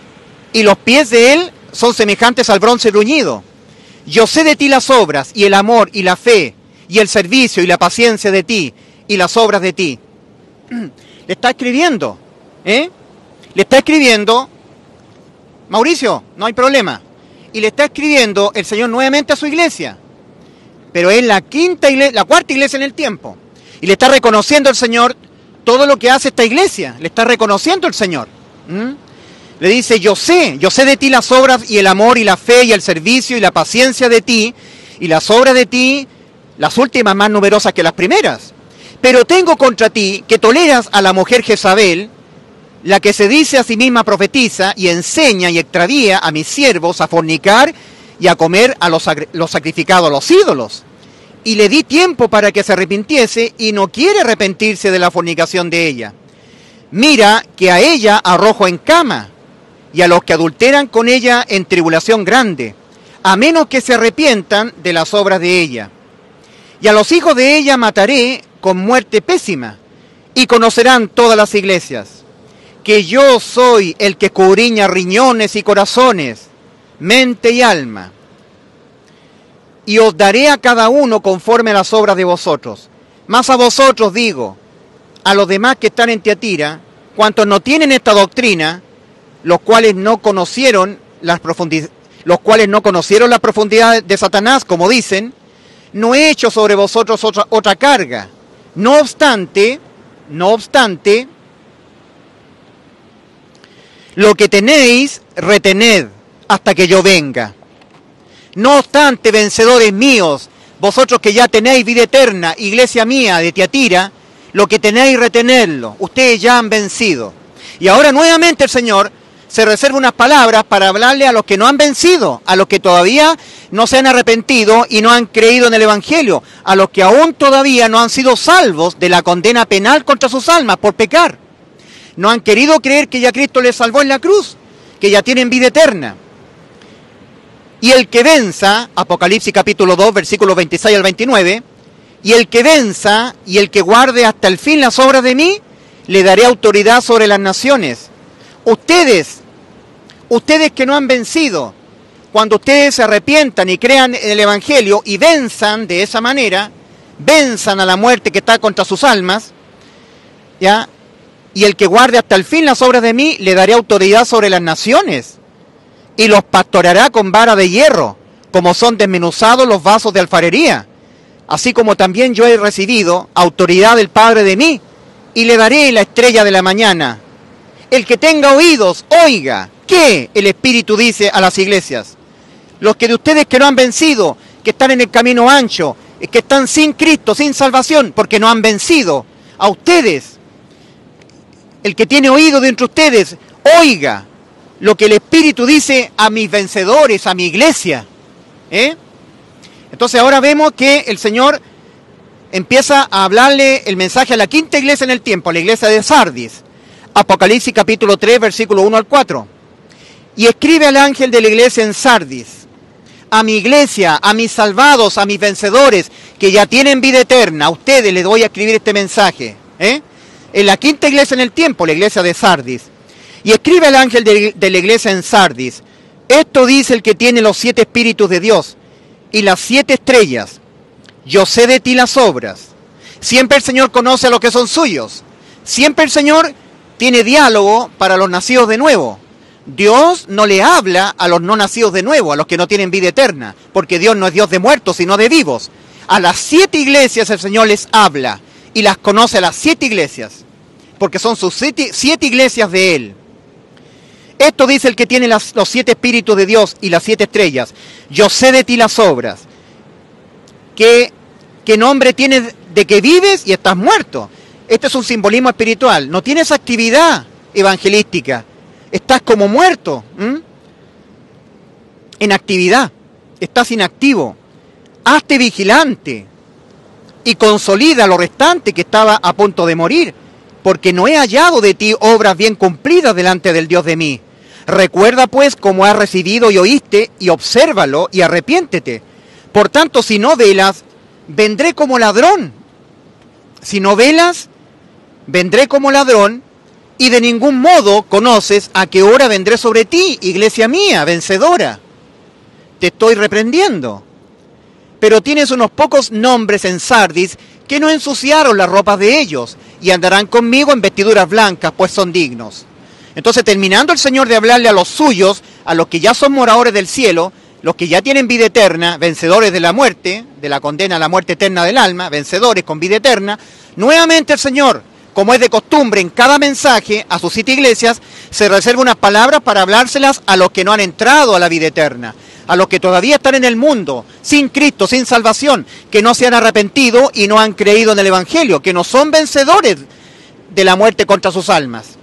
y los pies de él son semejantes al bronce bruñido. Yo sé de ti las obras, y el amor, y la fe, y el servicio, y la paciencia de ti, y las obras de ti. Le está escribiendo, Le está escribiendo, Mauricio, no hay problema. Y le está escribiendo el Señor nuevamente a su iglesia. Pero es la cuarta iglesia en el tiempo. Y le está reconociendo al Señor todo lo que hace esta iglesia. Le está reconociendo el Señor. Le dice, yo sé de ti las obras y el amor y la fe y el servicio y la paciencia de ti. Y las obras de ti, las últimas más numerosas que las primeras. Pero tengo contra ti que toleras a la mujer Jezabel, la que se dice a sí misma profetiza y enseña y extravía a mis siervos a fornicar y a comer a los sacrificados a los ídolos. Y le di tiempo para que se arrepintiese y no quiere arrepentirse de la fornicación de ella. Mira que a ella arrojo en cama y a los que adulteran con ella en tribulación grande, a menos que se arrepientan de las obras de ella. Y a los hijos de ella mataré con muerte pésima, y conocerán todas las iglesias que yo soy el que escudriña riñones y corazones, mente y alma. Y os daré a cada uno conforme a las obras de vosotros. Mas a vosotros digo, a los demás que están en Tiatira, cuantos no tienen esta doctrina, los cuales no conocieron las profundidades de Satanás, como dicen, no he hecho sobre vosotros otra carga. No obstante, lo que tenéis, retened hasta que yo venga. No obstante, vencedores míos, vosotros que ya tenéis vida eterna, iglesia mía de Tiatira, lo que tenéis, retenedlo. Ustedes ya han vencido. Y ahora nuevamente el Señor se reserva unas palabras para hablarle a los que no han vencido, a los que todavía no se han arrepentido y no han creído en el Evangelio, a los que aún todavía no han sido salvos de la condena penal contra sus almas por pecar. No han querido creer que ya Cristo les salvó en la cruz, que ya tienen vida eterna. Y el que venza, Apocalipsis capítulo 2, versículos 26 al 29, y el que venza y el que guarde hasta el fin las obras de mí, le daré autoridad sobre las naciones. Ustedes que no han vencido, cuando ustedes se arrepientan y crean en el Evangelio y venzan de esa manera, venzan a la muerte que está contra sus almas, ¿ya? Y el que guarde hasta el fin las obras de mí, le daré autoridad sobre las naciones, y los pastoreará con vara de hierro, como son desmenuzados los vasos de alfarería, así como también yo he recibido autoridad del Padre de mí, y le daré la estrella de la mañana. El que tenga oídos, oiga, ¿qué el Espíritu dice a las iglesias? Los que de ustedes que no han vencido, que están en el camino ancho, que están sin Cristo, sin salvación, porque no han vencido, a ustedes, el que tiene oído de entre ustedes, oiga lo que el Espíritu dice a mis vencedores, a mi iglesia. Entonces ahora vemos que el Señor empieza a hablarle el mensaje a la quinta iglesia en el tiempo, a la iglesia de Sardis. Apocalipsis capítulo 3, versículo 1 al 4. Y escribe al ángel de la iglesia en Sardis: a mi iglesia, a mis salvados, a mis vencedores, que ya tienen vida eterna, a ustedes les voy a escribir este mensaje. En la quinta iglesia en el tiempo, la iglesia de Sardis. Y escribe al ángel de la iglesia en Sardis: esto dice el que tiene los 7 espíritus de Dios y las 7 estrellas. Yo sé de ti las obras. Siempre el Señor conoce a los que son suyos. Siempre el Señor tiene diálogo para los nacidos de nuevo. Dios no le habla a los no nacidos de nuevo, a los que no tienen vida eterna, porque Dios no es Dios de muertos, sino de vivos. A las 7 iglesias el Señor les habla y las conoce a las 7 iglesias, porque son sus 7 iglesias de Él. Esto dice el que tiene los 7 espíritus de Dios y las 7 estrellas. Yo sé de ti las obras. ¿Qué nombre tienes de que vives y estás muerto? Este es un simbolismo espiritual. No tienes actividad evangelística. Estás como muerto. En actividad. Estás inactivo. Hazte vigilante y consolida lo restante que estaba a punto de morir, porque no he hallado de ti obras bien cumplidas delante del Dios de mí. Recuerda pues cómo has recibido y oíste, y obsérvalo y arrepiéntete. Por tanto, si no velas, vendré como ladrón. Si no velas, vendré como ladrón, y de ningún modo conoces a qué hora vendré sobre ti, iglesia mía, vencedora. Te estoy reprendiendo. Pero tienes unos pocos nombres en Sardis que no ensuciaron las ropas de ellos, y andarán conmigo en vestiduras blancas, pues son dignos. Entonces, terminando el Señor de hablarle a los suyos, a los que ya son moradores del cielo, los que ya tienen vida eterna, vencedores de la muerte, de la condena a la muerte eterna del alma, vencedores con vida eterna, nuevamente el Señor, como es de costumbre en cada mensaje a sus 7 iglesias, se reserva unas palabras para hablárselas a los que no han entrado a la vida eterna, a los que todavía están en el mundo, sin Cristo, sin salvación, que no se han arrepentido y no han creído en el Evangelio, que no son vencedores de la muerte contra sus almas.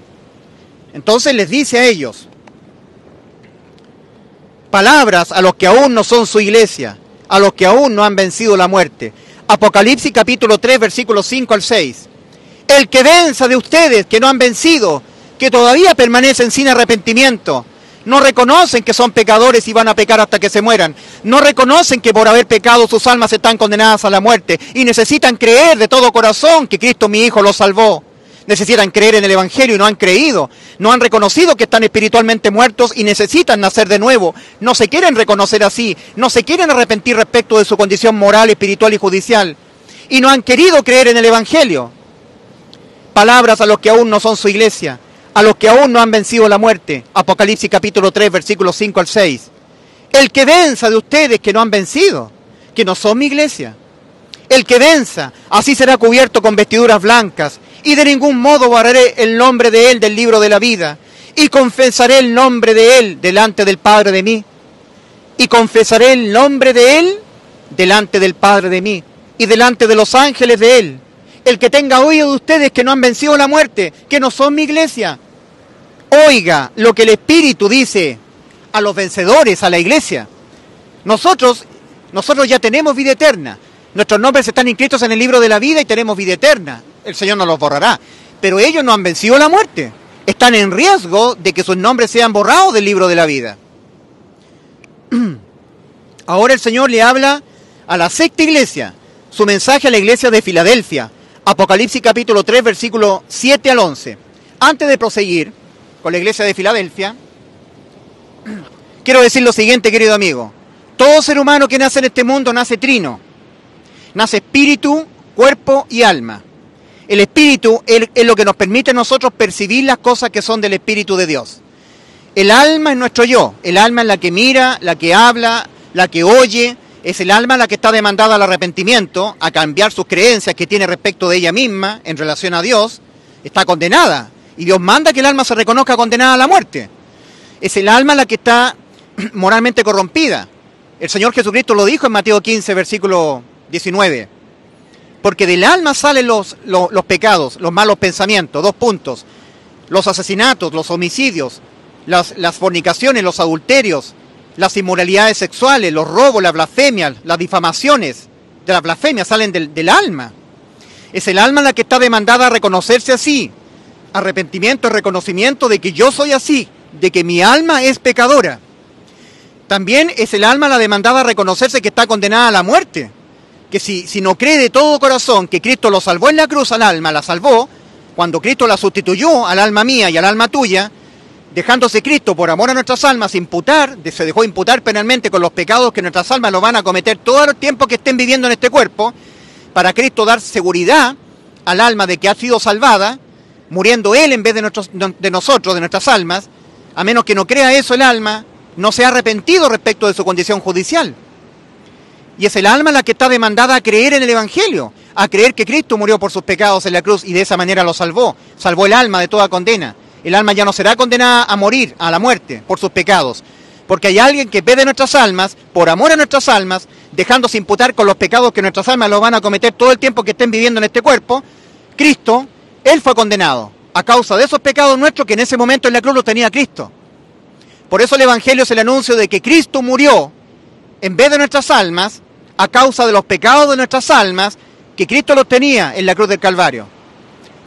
Entonces les dice a ellos palabras a los que aún no son su iglesia, a los que aún no han vencido la muerte. Apocalipsis capítulo 3, versículos 5 al 6. El que venza de ustedes que no han vencido, que todavía permanecen sin arrepentimiento, no reconocen que son pecadores y van a pecar hasta que se mueran, no reconocen que por haber pecado sus almas están condenadas a la muerte y necesitan creer de todo corazón que Cristo mi Hijo los salvó. Necesitan creer en el Evangelio y no han creído. No han reconocido que están espiritualmente muertos y necesitan nacer de nuevo. No se quieren reconocer así. No se quieren arrepentir respecto de su condición moral, espiritual y judicial. Y no han querido creer en el Evangelio. Palabras a los que aún no son su iglesia, a los que aún no han vencido la muerte. Apocalipsis capítulo 3, versículos 5 al 6. El que venza de ustedes que no han vencido, que no son mi iglesia. El que venza, así será cubierto con vestiduras blancas, y de ningún modo borraré el nombre de él del libro de la vida, y confesaré el nombre de él delante del Padre de mí, y confesaré el nombre de él delante del Padre de mí, y delante de los ángeles de él. El que tenga oído de ustedes que no han vencido la muerte, que no son mi iglesia, oiga lo que el Espíritu dice a los vencedores, a la iglesia. Nosotros ya tenemos vida eterna. Nuestros nombres están inscritos en el libro de la vida y tenemos vida eterna. El Señor no los borrará. Pero ellos no han vencido la muerte. Están en riesgo de que sus nombres sean borrados del libro de la vida. Ahora el Señor le habla a la sexta iglesia. Su mensaje a la iglesia de Filadelfia. Apocalipsis capítulo 3, versículo 7 al 11. Antes de proseguir con la iglesia de Filadelfia, quiero decir lo siguiente, querido amigo. Todo ser humano que nace en este mundo nace trino. Nace espíritu, cuerpo y alma. El espíritu es lo que nos permite a nosotros percibir las cosas que son del Espíritu de Dios. El alma es nuestro yo. El alma es la que mira, la que habla, la que oye. Es el alma la que está demandada al arrepentimiento, a cambiar sus creencias que tiene respecto de ella misma en relación a Dios. Está condenada. Y Dios manda que el alma se reconozca condenada a la muerte. Es el alma la que está moralmente corrompida. El Señor Jesucristo lo dijo en Mateo 15, versículo 19. Porque del alma salen los pecados, los malos pensamientos, 2 puntos. Los asesinatos, los homicidios, las fornicaciones, los adulterios, las inmoralidades sexuales, los robos, las blasfemias, las difamaciones de la blasfemia salen del alma. Es el alma la que está demandada a reconocerse así. Arrepentimiento, reconocimiento de que yo soy así, de que mi alma es pecadora. También es el alma la demandada a reconocerse que está condenada a la muerte. Que si no cree de todo corazón que Cristo lo salvó en la cruz al alma, la salvó, cuando Cristo la sustituyó al alma mía y al alma tuya, dejándose Cristo por amor a nuestras almas imputar, se dejó imputar penalmente con los pecados que nuestras almas lo van a cometer todo el tiempo que estén viviendo en este cuerpo, para Cristo dar seguridad al alma de que ha sido salvada, muriendo Él en vez de nosotros, de nuestras almas. A menos que no crea eso el alma, no se ha arrepentido respecto de su condición judicial. Y es el alma la que está demandada a creer en el Evangelio, a creer que Cristo murió por sus pecados en la cruz y de esa manera lo salvó. Salvó el alma de toda condena. El alma ya no será condenada a morir, a la muerte, por sus pecados. Porque hay alguien que ve de nuestras almas, por amor a nuestras almas, dejándose imputar con los pecados que nuestras almas lo van a cometer todo el tiempo que estén viviendo en este cuerpo. Cristo, Él fue condenado a causa de esos pecados nuestros que en ese momento en la cruz los tenía Cristo. Por eso el Evangelio es el anuncio de que Cristo murió en vez de nuestras almas, a causa de los pecados de nuestras almas, que Cristo los tenía en la cruz del Calvario.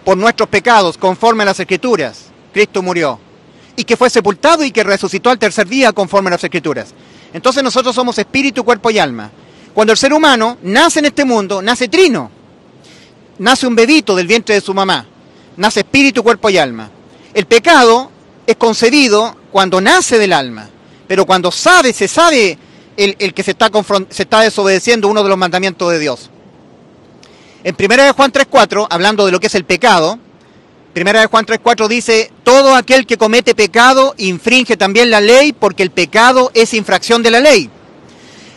Por nuestros pecados, conforme a las Escrituras, Cristo murió. Y que fue sepultado y que resucitó al tercer día, conforme a las Escrituras. Entonces nosotros somos espíritu, cuerpo y alma. Cuando el ser humano nace en este mundo, nace trino. Nace un bebito del vientre de su mamá. Nace espíritu, cuerpo y alma. El pecado es concebido cuando nace del alma. Pero cuando se sabe el que se está desobedeciendo uno de los mandamientos de Dios. En 1 Juan 3:4, hablando de lo que es el pecado, 1 Juan 3:4 dice: todo aquel que comete pecado infringe también la ley, porque el pecado es infracción de la ley.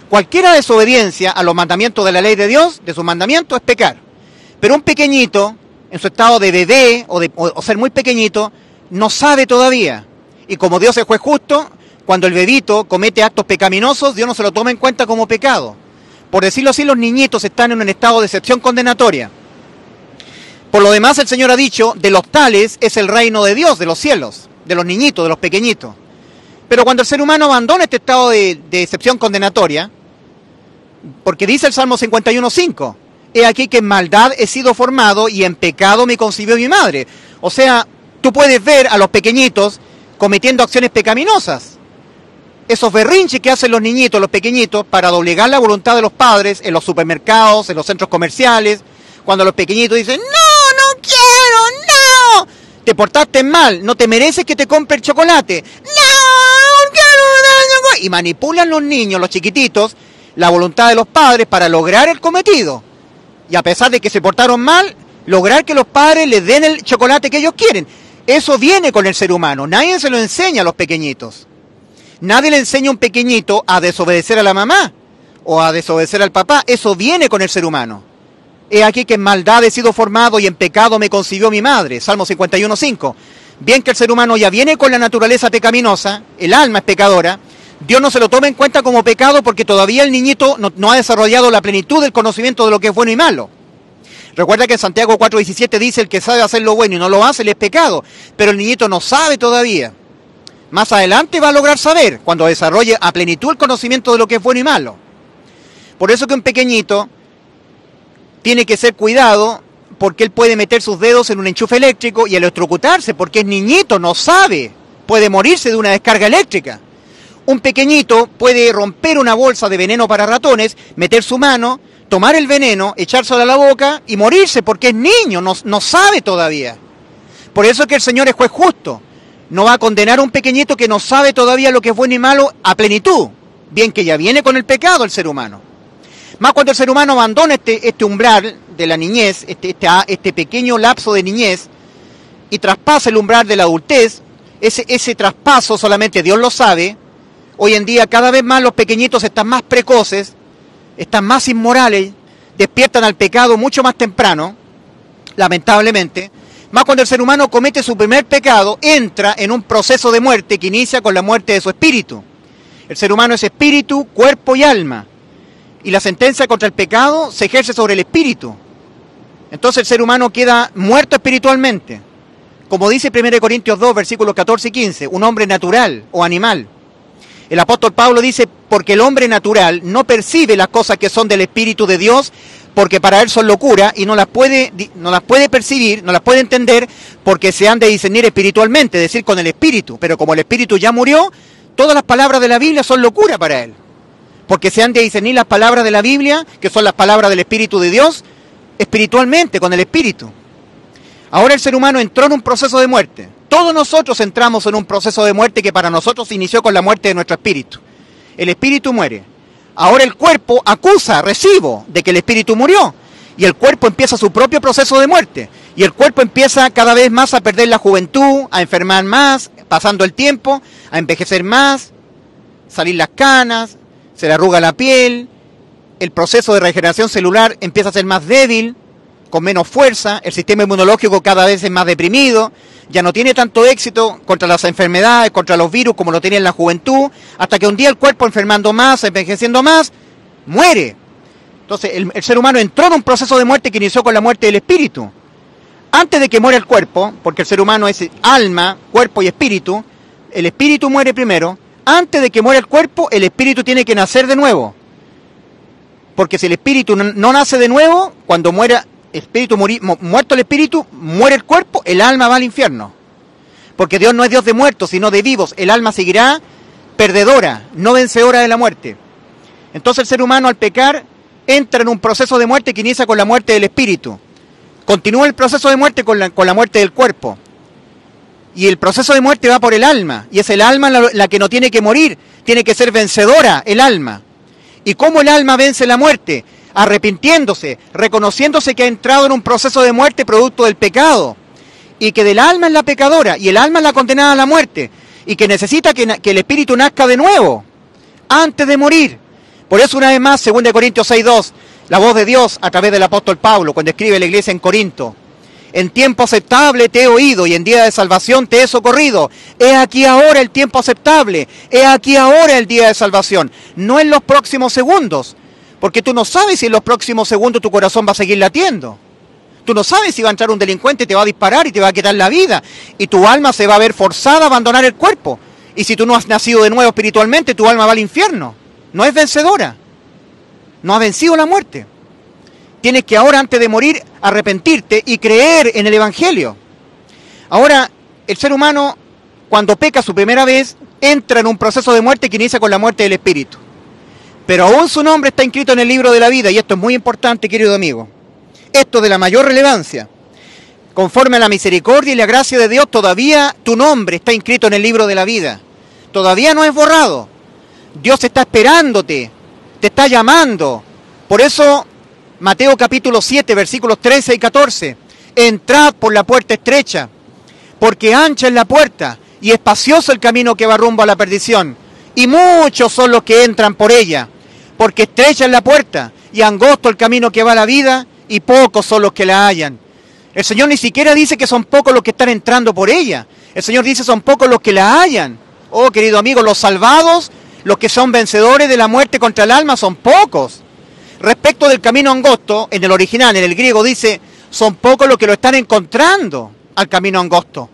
Cualquiera desobediencia a los mandamientos de la ley de Dios, de sus mandamientos, es pecar. Pero un pequeñito, en su estado de bebé o ser muy pequeñito, no sabe todavía. Y como Dios es juez justo, cuando el bebito comete actos pecaminosos, Dios no se lo toma en cuenta como pecado. Por decirlo así, los niñitos están en un estado de excepción condenatoria. Por lo demás, el Señor ha dicho: de los tales es el reino de Dios, de los cielos, de los niñitos, de los pequeñitos. Pero cuando el ser humano abandona este estado de excepción condenatoria, porque dice el Salmo 51:5, he aquí que en maldad he sido formado y en pecado me concibió mi madre. O sea, tú puedes ver a los pequeñitos cometiendo acciones pecaminosas. Esos berrinches que hacen los niñitos, los pequeñitos, para doblegar la voluntad de los padres en los supermercados, en los centros comerciales, cuando los pequeñitos dicen: no quiero, no, te portaste mal, no te mereces que te compre el chocolate, no quiero, y manipulan los niños, los chiquititos, la voluntad de los padres para lograr el cometido. Y a pesar de que se portaron mal, lograr que los padres les den el chocolate que ellos quieren. Eso viene con el ser humano, nadie se lo enseña a los pequeñitos. Nadie le enseña a un pequeñito a desobedecer a la mamá o a desobedecer al papá. Eso viene con el ser humano. He aquí que en maldad he sido formado y en pecado me concibió mi madre. Salmo 51:5. Bien que el ser humano ya viene con la naturaleza pecaminosa, el alma es pecadora, Dios no se lo toma en cuenta como pecado porque todavía el niñito no ha desarrollado la plenitud del conocimiento de lo que es bueno y malo. Recuerda que en Santiago 4:17 dice: el que sabe hacer lo bueno y no lo hace, le es pecado. Pero el niñito no sabe todavía. Más adelante va a lograr saber, cuando desarrolle a plenitud el conocimiento de lo que es bueno y malo. Por eso que un pequeñito tiene que ser cuidado, porque él puede meter sus dedos en un enchufe eléctrico y electrocutarse, porque es niñito, no sabe, puede morirse de una descarga eléctrica. Un pequeñito puede romper una bolsa de veneno para ratones, meter su mano, tomar el veneno, echárselo a la boca y morirse, porque es niño, no sabe todavía. Por eso es que el Señor es juez justo. No va a condenar a un pequeñito que no sabe todavía lo que es bueno y malo a plenitud. Bien que ya viene con el pecado el ser humano. Más cuando el ser humano abandona este umbral de la niñez, este pequeño lapso de niñez, y traspasa el umbral de la adultez, ese traspaso solamente Dios lo sabe. Hoy en día cada vez más los pequeñitos están más precoces, están más inmorales, despiertan al pecado mucho más temprano, lamentablemente. Más cuando el ser humano comete su primer pecado, entra en un proceso de muerte que inicia con la muerte de su espíritu. El ser humano es espíritu, cuerpo y alma. Y la sentencia contra el pecado se ejerce sobre el espíritu. Entonces el ser humano queda muerto espiritualmente. Como dice 1 Corintios 2, versículos 14 y 15, un hombre natural o animal. El apóstol Pablo dice, porque el hombre natural no percibe las cosas que son del Espíritu de Dios, porque para él son locura y no las puede percibir, no las puede entender, porque se han de discernir espiritualmente, es decir, con el Espíritu. Pero como el Espíritu ya murió, todas las palabras de la Biblia son locura para él. Porque se han de discernir las palabras de la Biblia, que son las palabras del Espíritu de Dios, espiritualmente, con el Espíritu. Ahora el ser humano entró en un proceso de muerte. Todos nosotros entramos en un proceso de muerte que para nosotros inició con la muerte de nuestro espíritu. El espíritu muere. Ahora el cuerpo acusa, recibo, de que el espíritu murió. Y el cuerpo empieza su propio proceso de muerte. Y el cuerpo empieza cada vez más a perder la juventud, a enfermar más, pasando el tiempo, a envejecer más, salir las canas, se le arruga la piel, el proceso de regeneración celular empieza a ser más débil, con menos fuerza, el sistema inmunológico cada vez es más deprimido, ya no tiene tanto éxito contra las enfermedades, contra los virus como lo tenía en la juventud, hasta que un día el cuerpo enfermando más, envejeciendo más, muere. Entonces el ser humano entró en un proceso de muerte que inició con la muerte del espíritu. Antes de que muera el cuerpo, porque el ser humano es alma, cuerpo y espíritu, el espíritu muere primero. Antes de que muera el cuerpo, el espíritu tiene que nacer de nuevo. Porque si el espíritu no nace de nuevo, cuando muera muerto el espíritu, muere el cuerpo, el alma va al infierno. Porque Dios no es Dios de muertos, sino de vivos. El alma seguirá perdedora, no vencedora de la muerte. Entonces el ser humano al pecar entra en un proceso de muerte que inicia con la muerte del espíritu. Continúa el proceso de muerte con la muerte del cuerpo. Y el proceso de muerte va por el alma. Y es el alma la que no tiene que morir. Tiene que ser vencedora el alma. ¿Y cómo el alma vence la muerte? Arrepintiéndose, reconociéndose que ha entrado en un proceso de muerte producto del pecado. Y que del alma es la pecadora. Y el alma es la condenada a la muerte. Y que necesita que el espíritu nazca de nuevo. Antes de morir. Por eso una vez más, 2 Corintios 6:2, la voz de Dios a través del apóstol Pablo, cuando escribe a la iglesia en Corinto. En tiempo aceptable te he oído y en día de salvación te he socorrido. He aquí ahora el tiempo aceptable. He aquí ahora el día de salvación. No en los próximos segundos. Porque tú no sabes si en los próximos segundos tu corazón va a seguir latiendo. Tú no sabes si va a entrar un delincuente y te va a disparar y te va a quitar la vida. Y tu alma se va a ver forzada a abandonar el cuerpo. Y si tú no has nacido de nuevo espiritualmente, tu alma va al infierno. No es vencedora. No ha vencido la muerte. Tienes que ahora, antes de morir, arrepentirte y creer en el Evangelio. Ahora, el ser humano, cuando peca su primera vez, entra en un proceso de muerte que inicia con la muerte del espíritu. Pero aún su nombre está inscrito en el libro de la vida, y esto es muy importante, querido amigo. Esto de la mayor relevancia. Conforme a la misericordia y la gracia de Dios, todavía tu nombre está inscrito en el libro de la vida. Todavía no es borrado. Dios está esperándote, te está llamando. Por eso, Mateo capítulo 7, versículos 13 y 14. Entrad por la puerta estrecha, porque ancha es la puerta y espacioso el camino que va rumbo a la perdición. Y muchos son los que entran por ella, porque estrecha es la puerta y angosto el camino que va a la vida, y pocos son los que la hallan. El Señor ni siquiera dice que son pocos los que están entrando por ella. El Señor dice son pocos los que la hallan. Oh, querido amigo, los salvados, los que son vencedores de la muerte contra el alma, son pocos. Respecto del camino angosto, en el original, en el griego, dice, son pocos los que lo están encontrando al camino angosto.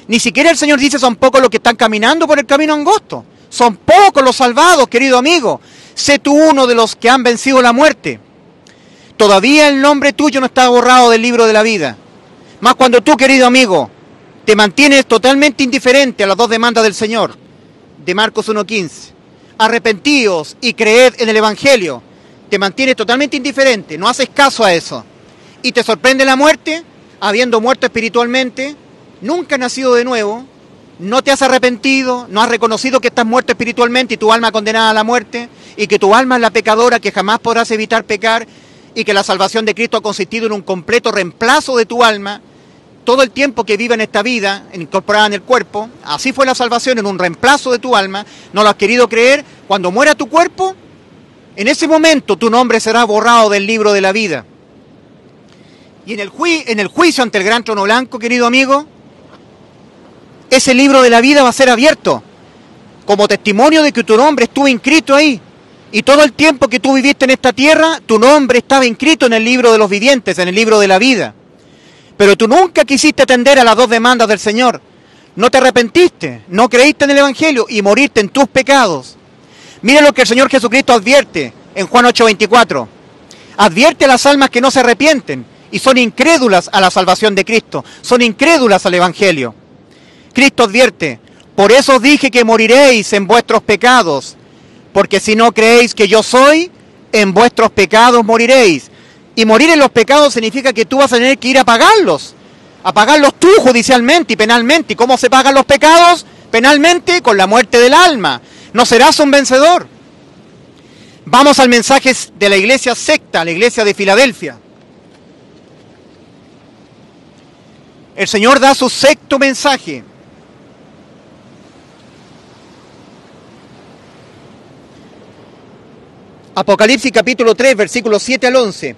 Ni siquiera el Señor dice son pocos los que están caminando por el camino angosto. Son pocos los salvados, querido amigo. Sé tú uno de los que han vencido la muerte. Todavía el nombre tuyo no está borrado del libro de la vida. Mas cuando tú, querido amigo, te mantienes totalmente indiferente a las dos demandas del Señor, de Marcos 1:15, arrepentíos y creed en el Evangelio, te mantienes totalmente indiferente, no haces caso a eso, y te sorprende la muerte, habiendo muerto espiritualmente, nunca has nacido de nuevo, no te has arrepentido, no has reconocido que estás muerto espiritualmente y tu alma condenada a la muerte, y que tu alma es la pecadora, que jamás podrás evitar pecar, y que la salvación de Cristo ha consistido en un completo reemplazo de tu alma, todo el tiempo que vive en esta vida, incorporada en el cuerpo, así fue la salvación, en un reemplazo de tu alma, no lo has querido creer. Cuando muera tu cuerpo, en ese momento tu nombre será borrado del libro de la vida. Y en el juicio ante el gran trono blanco, querido amigo, ese libro de la vida va a ser abierto, como testimonio de que tu nombre estuvo inscrito ahí. Y todo el tiempo que tú viviste en esta tierra, tu nombre estaba inscrito en el libro de los vivientes, en el libro de la vida. Pero tú nunca quisiste atender a las dos demandas del Señor. No te arrepentiste, no creíste en el Evangelio y moriste en tus pecados. Mira lo que el Señor Jesucristo advierte en Juan 8:24. Advierte a las almas que no se arrepienten y son incrédulas a la salvación de Cristo, son incrédulas al Evangelio. Cristo advierte, por eso os dije que moriréis en vuestros pecados, porque si no creéis que yo soy, en vuestros pecados moriréis. Y morir en los pecados significa que tú vas a tener que ir a pagarlos tú judicialmente y penalmente. ¿Y cómo se pagan los pecados? Penalmente, con la muerte del alma. No serás un vencedor. Vamos al mensaje de la iglesia secta, la iglesia de Filadelfia. El Señor da su sexto mensaje. Apocalipsis capítulo 3, versículos 7 al 11.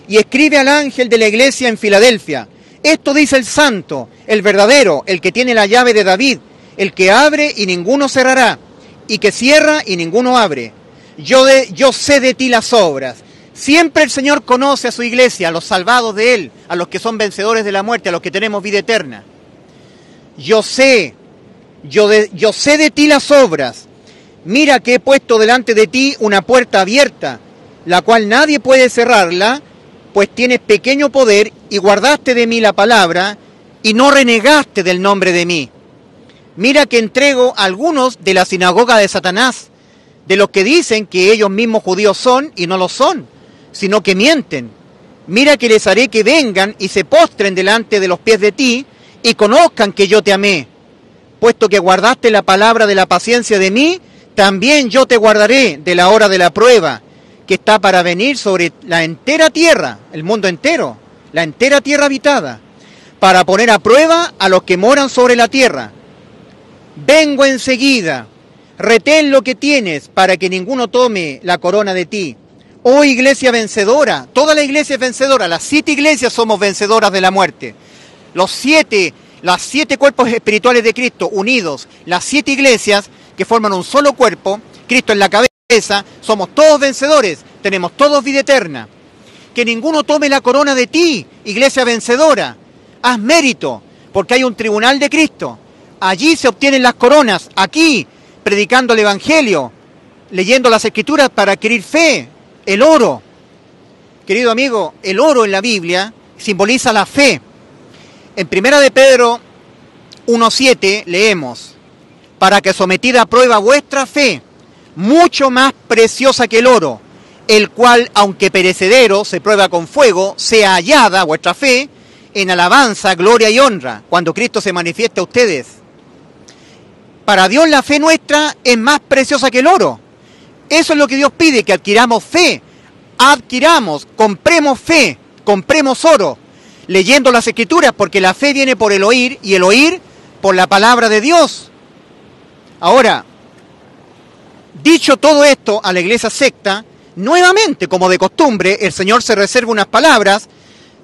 Y escribe al ángel de la iglesia en Filadelfia. Esto dice el santo, el verdadero, el que tiene la llave de David, el que abre y ninguno cerrará, y que cierra y ninguno abre. Yo sé de ti las obras. Siempre el Señor conoce a su iglesia, a los salvados de Él, a los que son vencedores de la muerte, a los que tenemos vida eterna. Yo sé de ti las obras. Mira que he puesto delante de ti una puerta abierta, la cual nadie puede cerrarla, pues tienes pequeño poder y guardaste de mí la palabra y no renegaste del nombre de mí. Mira que entrego a algunos de la sinagoga de Satanás, de los que dicen que ellos mismos judíos son y no lo son, sino que mienten. Mira que les haré que vengan y se postren delante de los pies de ti y conozcan que yo te amé. Puesto que guardaste la palabra de la paciencia de mí, también yo te guardaré de la hora de la prueba, que está para venir sobre la entera tierra, el mundo entero, la entera tierra habitada, para poner a prueba a los que moran sobre la tierra. Vengo enseguida, retén lo que tienes para que ninguno tome la corona de ti. Oh iglesia vencedora, toda la iglesia es vencedora, las 7 iglesias somos vencedoras de la muerte. Las 7 cuerpos espirituales de Cristo unidos, las 7 iglesias que forman un solo cuerpo, Cristo en la cabeza, somos todos vencedores, tenemos todos vida eterna. Que ninguno tome la corona de ti, iglesia vencedora. Haz mérito, porque hay un tribunal de Cristo. Allí se obtienen las coronas, aquí, predicando el Evangelio, leyendo las Escrituras para adquirir fe, el oro. Querido amigo, el oro en la Biblia simboliza la fe. En 1 de Pedro 1:7 leemos, para que sometida a prueba vuestra fe, mucho más preciosa que el oro, el cual, aunque perecedero, se prueba con fuego, sea hallada vuestra fe en alabanza, gloria y honra, cuando Cristo se manifieste a ustedes. Para Dios la fe nuestra es más preciosa que el oro. Eso es lo que Dios pide, que adquiramos fe, compremos fe, compremos oro, leyendo las Escrituras, porque la fe viene por el oír y el oír por la palabra de Dios. Ahora, dicho todo esto a la iglesia secta, nuevamente, como de costumbre, el Señor se reserva unas palabras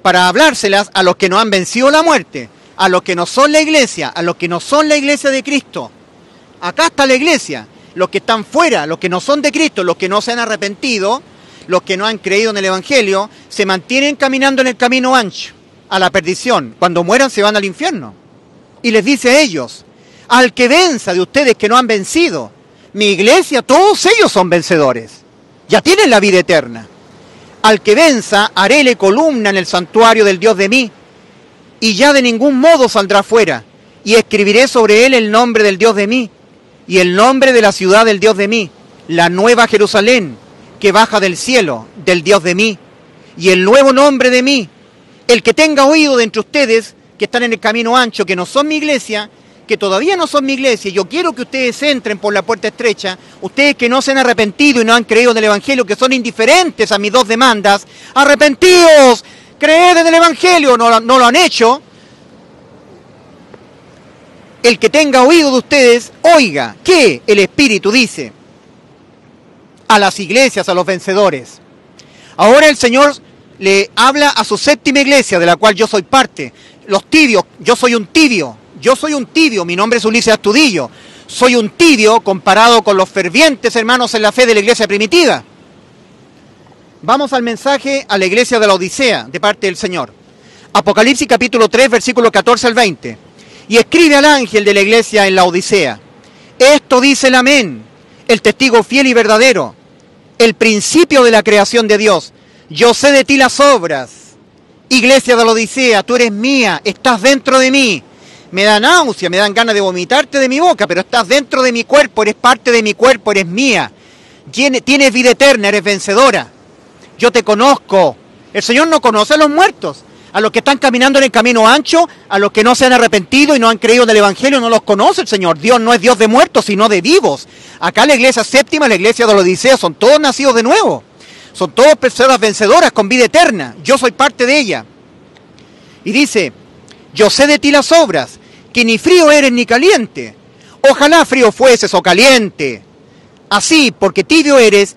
para hablárselas a los que no han vencido la muerte, a los que no son la iglesia, a los que no son la iglesia de Cristo. Acá está la iglesia, los que están fuera, los que no son de Cristo, los que no se han arrepentido, los que no han creído en el Evangelio, se mantienen caminando en el camino ancho, a la perdición. Cuando mueran se van al infierno. Y les dice a ellos, al que venza de ustedes que no han vencido, mi iglesia, todos ellos son vencedores. Ya tienen la vida eterna. Al que venza, haréle columna en el santuario del Dios de mí, y ya de ningún modo saldrá fuera, y escribiré sobre él el nombre del Dios de mí, y el nombre de la ciudad del Dios de mí, la nueva Jerusalén, que baja del cielo, del Dios de mí, y el nuevo nombre de mí. El que tenga oído de entre ustedes, que están en el camino ancho, que no son mi iglesia, que todavía no son mi iglesia, yo quiero que ustedes entren por la puerta estrecha, ustedes que no se han arrepentido y no han creído en el Evangelio, que son indiferentes a mis 2 demandas, arrepentidos, creed en el Evangelio, no lo han hecho. El que tenga oído de ustedes, oiga que el Espíritu dice a las iglesias, a los vencedores. Ahora el Señor le habla a su 7ª iglesia, de la cual yo soy parte. Los tibios, yo soy un tibio, mi nombre es Ulises Astudillo. Soy un tibio comparado con los fervientes hermanos en la fe de la iglesia primitiva. Vamos al mensaje a la iglesia de la Odisea, de parte del Señor. Apocalipsis capítulo 3, versículo 14 al 20. Y escribe al ángel de la iglesia en la Odisea: esto dice el Amén, el testigo fiel y verdadero, el principio de la creación de Dios. Yo sé de ti las obras, iglesia de la Odisea, tú eres mía, estás dentro de mí. Me da náusea, me dan ganas de vomitarte de mi boca, pero estás dentro de mi cuerpo, eres parte de mi cuerpo, eres mía. Tienes vida eterna, eres vencedora. Yo te conozco. El Señor no conoce a los muertos. A los que están caminando en el camino ancho, a los que no se han arrepentido y no han creído en el Evangelio, no los conoce el Señor. Dios no es Dios de muertos, sino de vivos. Acá la iglesia séptima, la iglesia de la Odisea, son todos nacidos de nuevo. Son todas personas vencedoras con vida eterna. Yo soy parte de ella. Y dice: yo sé de ti las obras, que ni frío eres ni caliente. Ojalá frío fueses o caliente. Así, porque tibio eres,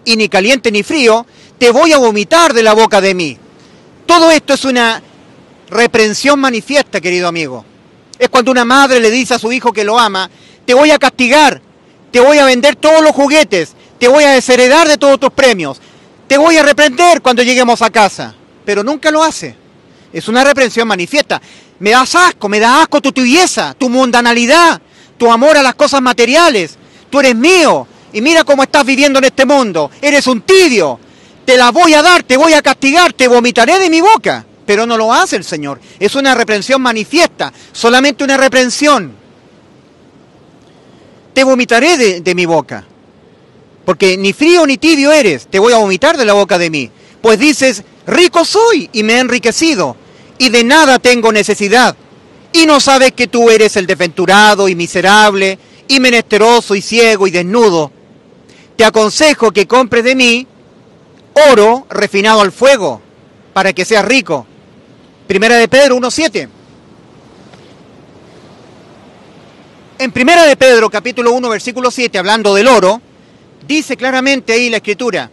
y ni caliente ni frío, te voy a vomitar de la boca de mí. Todo esto es una reprensión manifiesta, querido amigo. Es cuando una madre le dice a su hijo que lo ama: te voy a castigar, te voy a vender todos los juguetes, te voy a desheredar de todos tus premios, te voy a reprender cuando lleguemos a casa. Pero nunca lo hace. Es una reprensión manifiesta. Me da asco tu tibieza, tu mundanalidad, tu amor a las cosas materiales. Tú eres mío y mira cómo estás viviendo en este mundo. Eres un tibio. Te la voy a dar, te voy a castigar, te vomitaré de mi boca. Pero no lo hace el Señor. Es una reprensión manifiesta, solamente una reprensión. Te vomitaré de mi boca. Porque ni frío ni tibio eres, te voy a vomitar de la boca de mí. Pues dices: rico soy y me he enriquecido, y de nada tengo necesidad. Y no sabes que tú eres el desventurado y miserable, y menesteroso y ciego y desnudo. Te aconsejo que compres de mí oro refinado al fuego, para que seas rico. Primera de Pedro 1:7. En Primera de Pedro, capítulo 1, versículo 7, hablando del oro, dice claramente ahí la Escritura,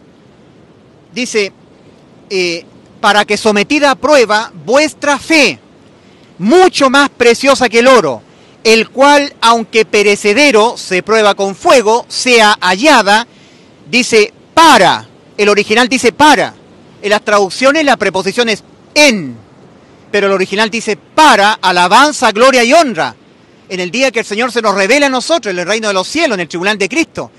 dice: para que sometida a prueba vuestra fe, mucho más preciosa que el oro, el cual, aunque perecedero, se prueba con fuego, sea hallada, dice para. El original dice para. En las traducciones la preposición es en, pero el original dice para alabanza, gloria y honra, en el día que el Señor se nos revela a nosotros, en el reino de los cielos, en el tribunal de Cristo.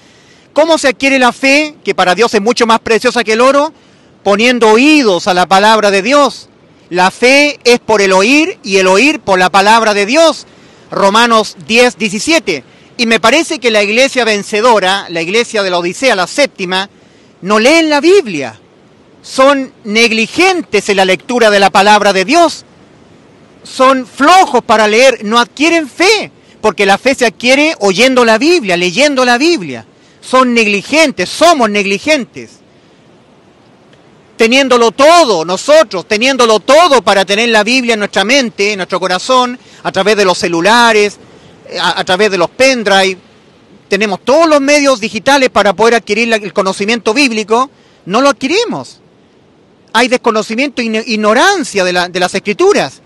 ¿Cómo se adquiere la fe, que para Dios es mucho más preciosa que el oro? Poniendo oídos a la palabra de Dios. La fe es por el oír y el oír por la palabra de Dios. Romanos 10:17. Y me parece que la iglesia vencedora, la iglesia de la Odisea, la séptima, no leen la Biblia. Son negligentes en la lectura de la palabra de Dios. Son flojos para leer, no adquieren fe, porque la fe se adquiere oyendo la Biblia, leyendo la Biblia. Son negligentes, somos negligentes. Teniéndolo todo, nosotros, teniéndolo todo para tener la Biblia en nuestra mente, en nuestro corazón, a través de los celulares, a través de los pendrive, tenemos todos los medios digitales para poder adquirir el conocimiento bíblico, no lo adquirimos. Hay desconocimiento e ignorancia de las Escrituras.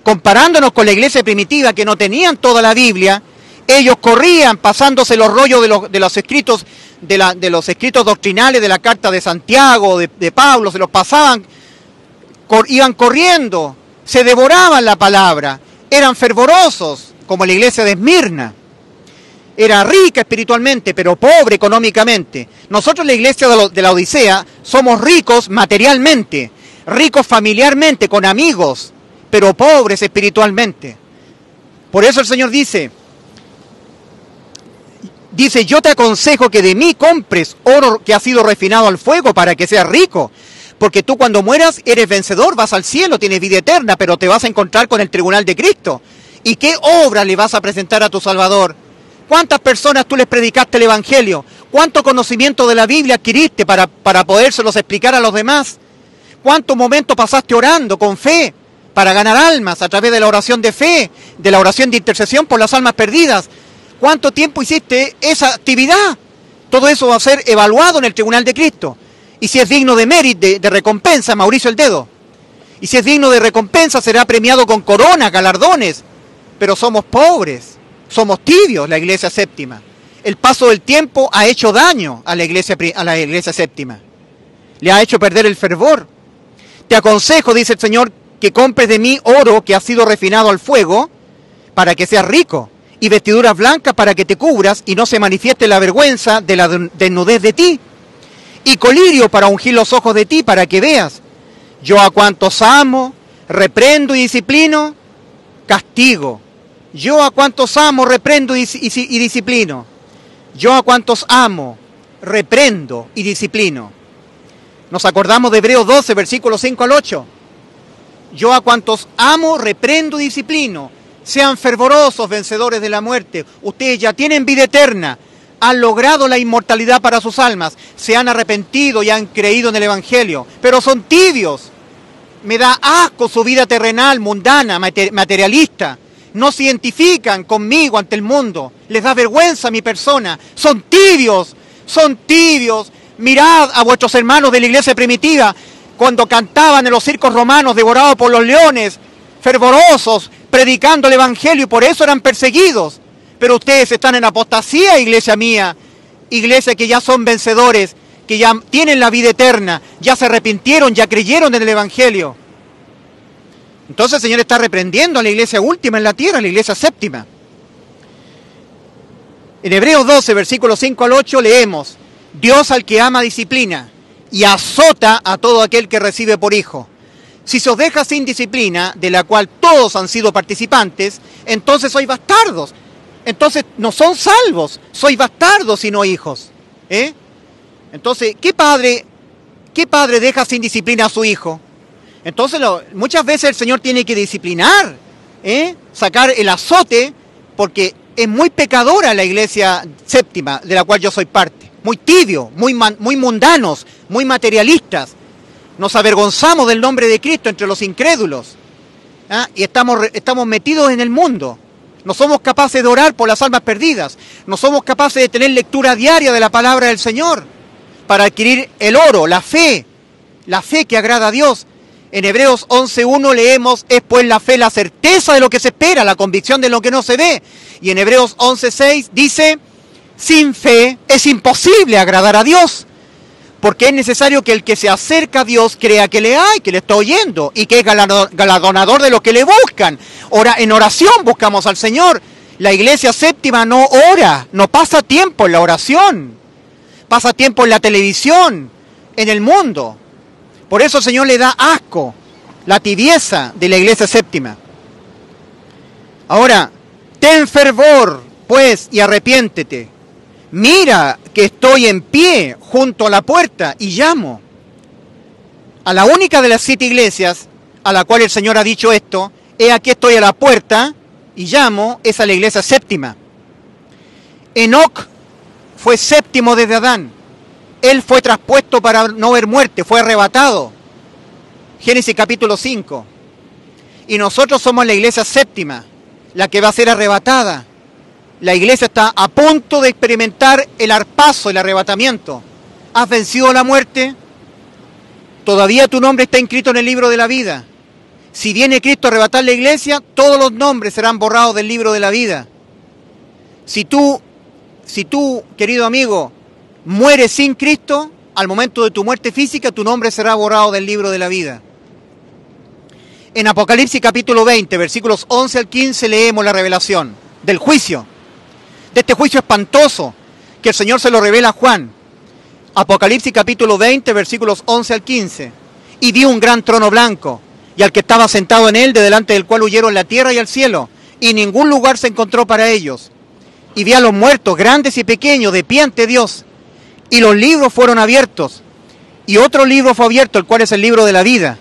Comparándonos con la iglesia primitiva, que no tenían toda la Biblia, ellos corrían pasándose los rollos de los escritos doctrinales de la carta de Santiago, de Pablo, se los pasaban, iban corriendo, se devoraban la palabra, eran fervorosos, como la iglesia de Esmirna. Era rica espiritualmente, pero pobre económicamente. Nosotros, la iglesia de la Odisea, somos ricos materialmente, ricos familiarmente, con amigos, pero pobres espiritualmente. Por eso el Señor dice, yo te aconsejo que de mí compres oro que ha sido refinado al fuego para que seas rico. Porque tú, cuando mueras, eres vencedor, vas al cielo, tienes vida eterna, pero te vas a encontrar con el tribunal de Cristo. ¿Y qué obra le vas a presentar a tu Salvador? ¿Cuántas personas tú les predicaste el Evangelio? ¿Cuánto conocimiento de la Biblia adquiriste para podérselos explicar a los demás? ¿Cuántos momentos pasaste orando con fe para ganar almas a través de la oración de fe, de la oración de intercesión por las almas perdidas? ¿Cuánto tiempo hiciste esa actividad? Todo eso va a ser evaluado en el tribunal de Cristo. Y si es digno de mérito, de recompensa, Mauricio el dedo. Y si es digno de recompensa, será premiado con coronas, galardones. Pero somos pobres, somos tibios, la iglesia séptima. El paso del tiempo ha hecho daño a la iglesia séptima. Le ha hecho perder el fervor. Te aconsejo, dice el Señor, que compres de mí oro que ha sido refinado al fuego, para que seas rico, y vestiduras blancas para que te cubras y no se manifieste la vergüenza de la desnudez de ti, y colirio para ungir los ojos de ti, para que veas. Yo a cuantos amo, reprendo y disciplino, castigo. Yo a cuantos amo, reprendo y disciplino. Yo a cuantos amo, reprendo y disciplino. Nos acordamos de Hebreos 12, versículos 5 al 8. Yo a cuantos amo, reprendo y disciplino. Sean fervorosos, vencedores de la muerte. Ustedes ya tienen vida eterna. Han logrado la inmortalidad para sus almas. Se han arrepentido y han creído en el Evangelio. Pero son tibios. Me da asco su vida terrenal, mundana, materialista. No se identifican conmigo ante el mundo. Les da vergüenza mi persona. Son tibios. Son tibios. Mirad a vuestros hermanos de la iglesia primitiva cuando cantaban en los circos romanos devorados por los leones, fervorosos, predicando el Evangelio, y por eso eran perseguidos. Pero ustedes están en apostasía, iglesia mía, iglesia que ya son vencedores, que ya tienen la vida eterna, ya se arrepintieron, ya creyeron en el Evangelio. Entonces el Señor está reprendiendo a la iglesia última en la tierra, la iglesia séptima. En Hebreos 12, versículos 5 al 8 leemos: Dios al que ama disciplina y azota a todo aquel que recibe por hijo. Si se os deja sin disciplina, de la cual todos han sido participantes, entonces sois bastardos. Entonces no son salvos, sois bastardos y no hijos. Entonces, ¿qué padre deja sin disciplina a su hijo? Entonces muchas veces el Señor tiene que disciplinar, sacar el azote, porque es muy pecadora la iglesia séptima, de la cual yo soy parte. Muy tibio, muy mundanos, muy materialistas. Nos avergonzamos del nombre de Cristo entre los incrédulos. Y estamos metidos en el mundo. No somos capaces de orar por las almas perdidas. No somos capaces de tener lectura diaria de la palabra del Señor para adquirir el oro, la fe que agrada a Dios. En Hebreos 11.1 leemos: es pues la fe la certeza de lo que se espera, la convicción de lo que no se ve. Y en Hebreos 11.6 dice: sin fe es imposible agradar a Dios, porque es necesario que el que se acerca a Dios crea que le hay, que le está oyendo, y que es galardonador de los que le buscan. En oración buscamos al Señor. La iglesia séptima no ora, no pasa tiempo en la oración, pasa tiempo en la televisión, en el mundo. Por eso el Señor le da asco la tibieza de la iglesia séptima. Ahora, ten fervor, pues, y arrepiéntete. Mira que estoy en pie junto a la puerta y llamo. A la única de las 7 iglesias a la cual el Señor ha dicho esto: he aquí estoy a la puerta y llamo, es a la iglesia séptima. Enoc fue séptimo desde Adán. Él fue traspuesto para no ver muerte, fue arrebatado. Génesis capítulo 5. Y nosotros somos la iglesia séptima, la que va a ser arrebatada. La iglesia está a punto de experimentar el arpazo, el arrebatamiento. ¿Has vencido la muerte? Todavía tu nombre está inscrito en el libro de la vida. Si viene Cristo a arrebatar la iglesia, todos los nombres serán borrados del libro de la vida. Si tú, querido amigo, mueres sin Cristo, al momento de tu muerte física, tu nombre será borrado del libro de la vida. En Apocalipsis capítulo 20, versículos 11 al 15, leemos la revelación del juicio. De este juicio espantoso que el Señor se lo revela a Juan. Apocalipsis capítulo 20, versículos 11 al 15. Y vi un gran trono blanco, y al que estaba sentado en él, de delante del cual huyeron la tierra y el cielo, y ningún lugar se encontró para ellos. Y vi a los muertos, grandes y pequeños, de pie ante Dios. Y los libros fueron abiertos. Y otro libro fue abierto, el cual es el libro de la vida.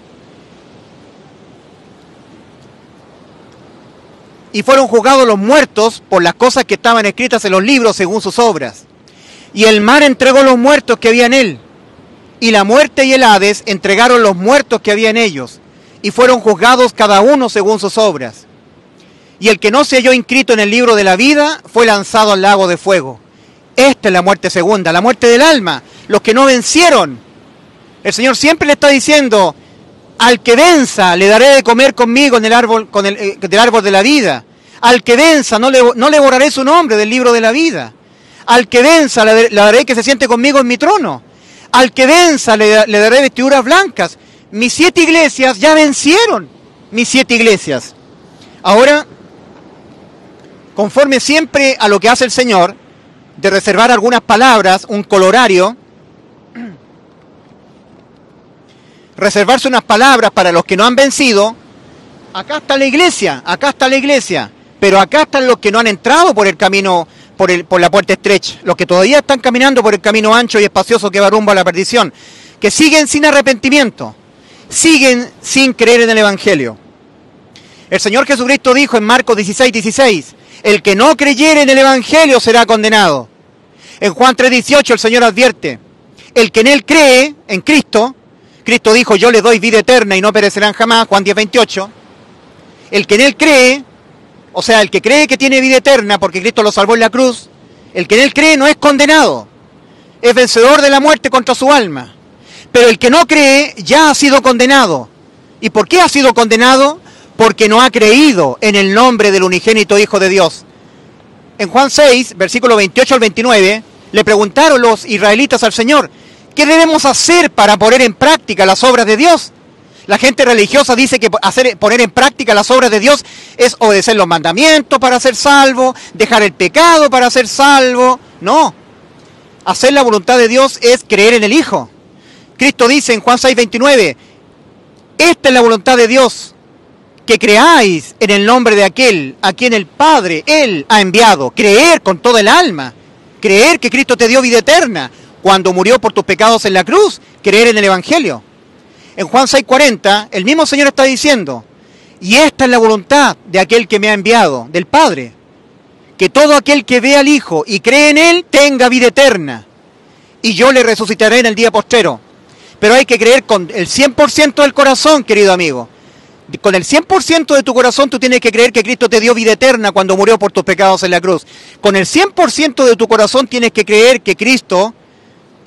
Y fueron juzgados los muertos por las cosas que estaban escritas en los libros según sus obras. Y el mar entregó los muertos que había en él. Y la muerte y el Hades entregaron los muertos que había en ellos. Y fueron juzgados cada uno según sus obras. Y el que no se halló inscrito en el libro de la vida fue lanzado al lago de fuego. Esta es la muerte segunda, la muerte del alma, los que no vencieron. El Señor siempre le está diciendo: al que venza le daré de comer conmigo en el árbol, del árbol de la vida. Al que venza no le borraré su nombre del libro de la vida. Al que venza le daré que se siente conmigo en mi trono. Al que venza le daré vestiduras blancas. Mis 7 iglesias ya vencieron. mis 7 iglesias. Ahora, conforme siempre a lo que hace el Señor, de reservar algunas palabras, un colorario, reservarse unas palabras para los que no han vencido, acá está la iglesia, pero acá están los que no han entrado por el camino, por la puerta estrecha, los que todavía están caminando por el camino ancho y espacioso que va rumbo a la perdición, que siguen sin arrepentimiento, siguen sin creer en el Evangelio. El Señor Jesucristo dijo en Marcos 16:16, el que no creyere en el Evangelio será condenado. En Juan 3:18 el Señor advierte, el que en Él cree, en Cristo, Cristo dijo, yo le doy vida eterna y no perecerán jamás, Juan 10:28, el que en Él cree, o sea, el que cree que tiene vida eterna porque Cristo lo salvó en la cruz, el que en Él cree no es condenado, es vencedor de la muerte contra su alma. Pero el que no cree ya ha sido condenado. ¿Y por qué ha sido condenado? Porque no ha creído en el nombre del unigénito Hijo de Dios. En Juan 6, versículo 28 al 29, le preguntaron los israelitas al Señor, ¿qué debemos hacer para poner en práctica las obras de Dios? La gente religiosa dice que poner en práctica las obras de Dios es obedecer los mandamientos para ser salvo, dejar el pecado para ser salvo. No, hacer la voluntad de Dios es creer en el Hijo. Cristo dice en Juan 6:29, esta es la voluntad de Dios, que creáis en el nombre de aquel a quien el Padre, Él ha enviado. Creer con toda el alma, creer que Cristo te dio vida eterna cuando murió por tus pecados en la cruz, creer en el Evangelio. En Juan 6:40, el mismo Señor está diciendo, y esta es la voluntad de aquel que me ha enviado, del Padre, que todo aquel que ve al Hijo y cree en Él tenga vida eterna, y yo le resucitaré en el día postrero. Pero hay que creer con el 100% del corazón, querido amigo. Con el 100% de tu corazón tú tienes que creer que Cristo te dio vida eterna cuando murió por tus pecados en la cruz. Con el 100% de tu corazón tienes que creer que Cristo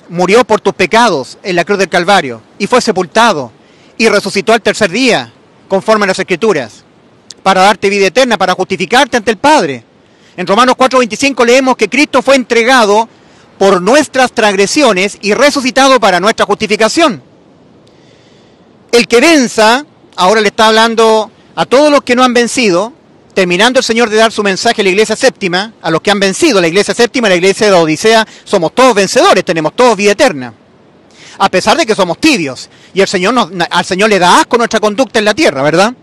murió por tus pecados en la cruz del Calvario y fue sepultado y resucitó al tercer día, conforme a las Escrituras, para darte vida eterna, para justificarte ante el Padre. En Romanos 4:25 leemos que Cristo fue entregado por nuestras transgresiones y resucitado para nuestra justificación. El que venza, ahora le está hablando a todos los que no han vencido, terminando el Señor de dar su mensaje a la iglesia séptima, a los que han vencido, la iglesia séptima, la iglesia de la Odisea, somos todos vencedores, tenemos todos vida eterna, a pesar de que somos tibios, y al Señor le da asco nuestra conducta en la tierra, ¿verdad?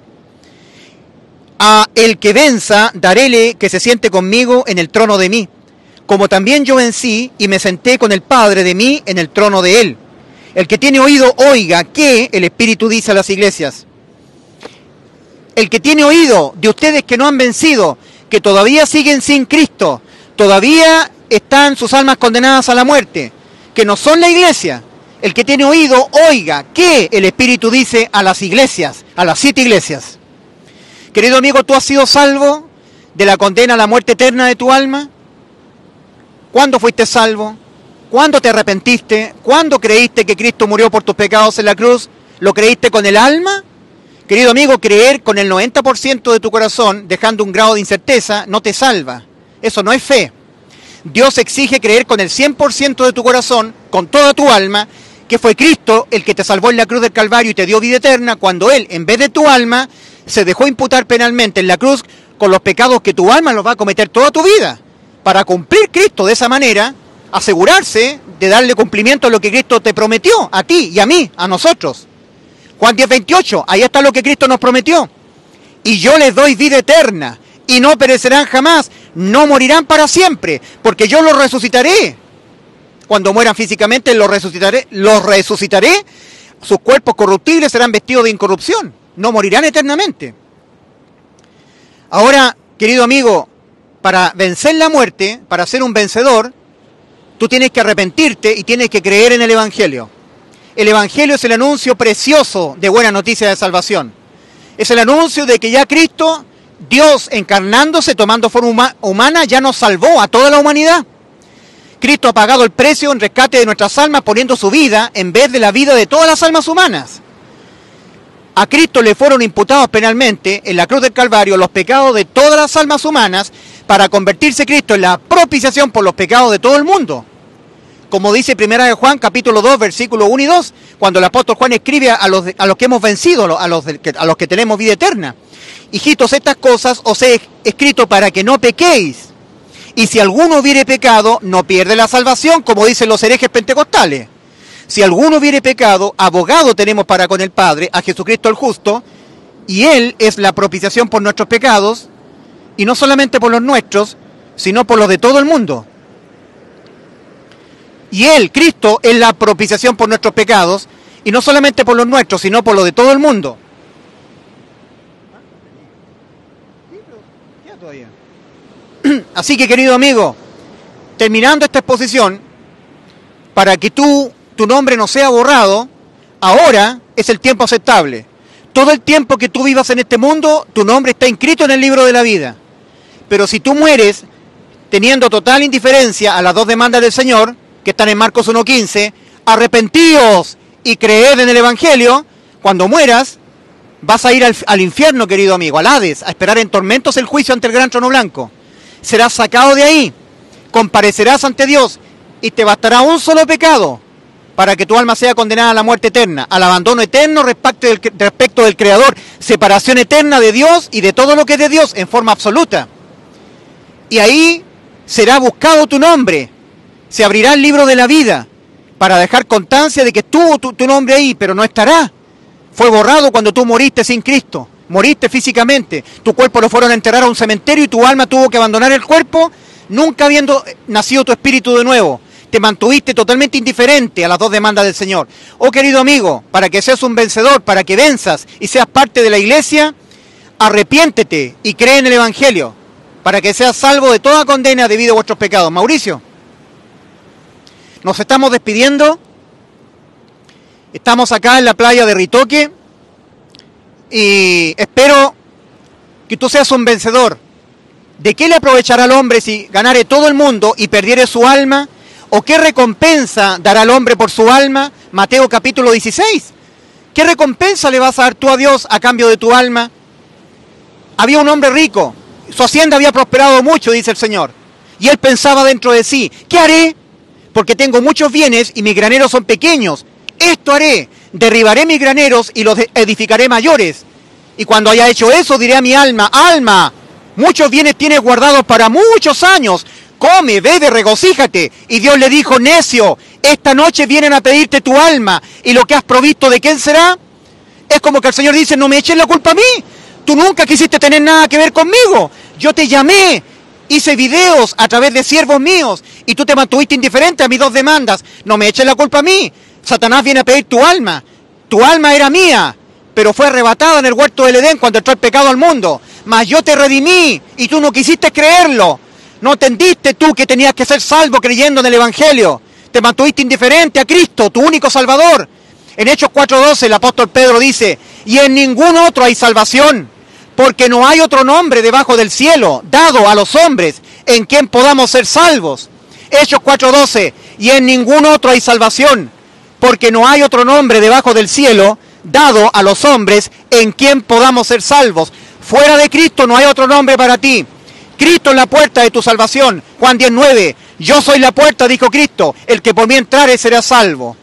A el que venza, daréle que se siente conmigo en el trono de mí, como también yo vencí y me senté con el Padre de mí en el trono de Él. El que tiene oído, oiga que el Espíritu dice a las iglesias. El que tiene oído de ustedes que no han vencido, que todavía siguen sin Cristo, todavía están sus almas condenadas a la muerte, que no son la iglesia. El que tiene oído, oiga que el Espíritu dice a las iglesias, a las 7 iglesias. Querido amigo, ¿tú has sido salvo de la condena a la muerte eterna de tu alma? ¿Cuándo fuiste salvo? ¿Cuándo te arrepentiste? ¿Cuándo creíste que Cristo murió por tus pecados en la cruz? ¿Lo creíste con el alma? Querido amigo, creer con el 90% de tu corazón, dejando un grado de incerteza, no te salva. Eso no es fe. Dios exige creer con el 100% de tu corazón, con toda tu alma, que fue Cristo el que te salvó en la cruz del Calvario y te dio vida eterna, cuando Él, en vez de tu alma, se dejó imputar penalmente en la cruz con los pecados que tu alma los va a cometer toda tu vida. Para cumplir Cristo de esa manera, asegurarse de darle cumplimiento a lo que Cristo te prometió, a ti y a mí, a nosotros. Juan 10:28, ahí está lo que Cristo nos prometió. Y yo les doy vida eterna, y no perecerán jamás, no morirán para siempre, porque yo los resucitaré. Cuando mueran físicamente, los resucitaré, sus cuerpos corruptibles serán vestidos de incorrupción, no morirán eternamente. Ahora, querido amigo, para vencer la muerte, para ser un vencedor, tú tienes que arrepentirte y tienes que creer en el Evangelio. El Evangelio es el anuncio precioso de buena noticia de salvación. Es el anuncio de que ya Cristo, Dios encarnándose, tomando forma humana, ya nos salvó a toda la humanidad. Cristo ha pagado el precio en rescate de nuestras almas, poniendo su vida en vez de la vida de todas las almas humanas. A Cristo le fueron imputados penalmente en la cruz del Calvario los pecados de todas las almas humanas, para convertirse Cristo en la propiciación por los pecados de todo el mundo. como dice Primera de Juan, capítulo 2, versículos 1 y 2, cuando el apóstol Juan escribe a los que hemos vencido, a los que tenemos vida eterna. Hijitos, estas cosas os he escrito para que no pequéis. Y si alguno hubiere pecado, no pierde la salvación, como dicen los herejes pentecostales. Si alguno hubiere pecado, abogado tenemos para con el Padre, a Jesucristo el justo, y Él es la propiciación por nuestros pecados, y no solamente por los nuestros, sino por los de todo el mundo. Y Él, Cristo, es la propiciación por nuestros pecados, y no solamente por los nuestros, sino por los de todo el mundo. Así que, querido amigo, terminando esta exposición, para que tu nombre no sea borrado, ahora es el tiempo aceptable. Todo el tiempo que tú vivas en este mundo, tu nombre está inscrito en el libro de la vida. Pero si tú mueres teniendo total indiferencia a las dos demandas del Señor, que están en Marcos 1:15, arrepentíos y creed en el Evangelio, cuando mueras, vas a ir al infierno, querido amigo, al Hades, a esperar en tormentos el juicio ante el gran trono blanco. Serás sacado de ahí, comparecerás ante Dios, y te bastará un solo pecado para que tu alma sea condenada a la muerte eterna, al abandono eterno respecto del Creador, separación eterna de Dios y de todo lo que es de Dios en forma absoluta. Y ahí será buscado tu nombre, se abrirá el libro de la vida para dejar constancia de que estuvo tu nombre ahí, pero no estará. Fue borrado cuando tú moriste sin Cristo, moriste físicamente, tu cuerpo lo fueron a enterrar a un cementerio y tu alma tuvo que abandonar el cuerpo, nunca habiendo nacido tu espíritu de nuevo. Te mantuviste totalmente indiferente a las dos demandas del Señor. Oh querido amigo, para que seas un vencedor, para que venzas y seas parte de la iglesia, arrepiéntete y cree en el Evangelio, para que seas salvo de toda condena debido a vuestros pecados. Mauricio, nos estamos despidiendo. Estamos acá en la playa de Ritoque y espero que tú seas un vencedor. ¿De qué le aprovechará al hombre si ganare todo el mundo y perdiere su alma? ¿O qué recompensa dará al hombre por su alma? Mateo capítulo 16. ¿Qué recompensa le vas a dar tú a Dios a cambio de tu alma? Había un hombre rico, su hacienda había prosperado mucho, dice el Señor. Y él pensaba dentro de sí, ¿qué haré? Porque tengo muchos bienes y mis graneros son pequeños. Esto haré, derribaré mis graneros y los edificaré mayores. Y cuando haya hecho eso diré a mi alma, alma, muchos bienes tienes guardados para muchos años. Come, bebe, regocíjate. Y Dios le dijo, necio, esta noche vienen a pedirte tu alma. ¿Y lo que has provisto de quién será? Es como que el Señor dice, no me eches la culpa a mí. Tú nunca quisiste tener nada que ver conmigo. Yo te llamé, hice videos a través de siervos míos y tú te mantuviste indiferente a mis dos demandas. No me eches la culpa a mí. Satanás viene a pedir tu alma. Tu alma era mía, pero fue arrebatada en el huerto del Edén cuando entró el pecado al mundo. Mas yo te redimí y tú no quisiste creerlo. No entendiste tú que tenías que ser salvo creyendo en el Evangelio. Te mantuviste indiferente a Cristo, tu único Salvador. En Hechos 4:12 el apóstol Pedro dice, y en ningún otro hay salvación, porque no hay otro nombre debajo del cielo dado a los hombres en quien podamos ser salvos. Hechos 4:12, y en ningún otro hay salvación, porque no hay otro nombre debajo del cielo dado a los hombres en quien podamos ser salvos. Fuera de Cristo no hay otro nombre para ti. Cristo es la puerta de tu salvación. Juan 10:9, yo soy la puerta, dijo Cristo, el que por mí entrare será salvo.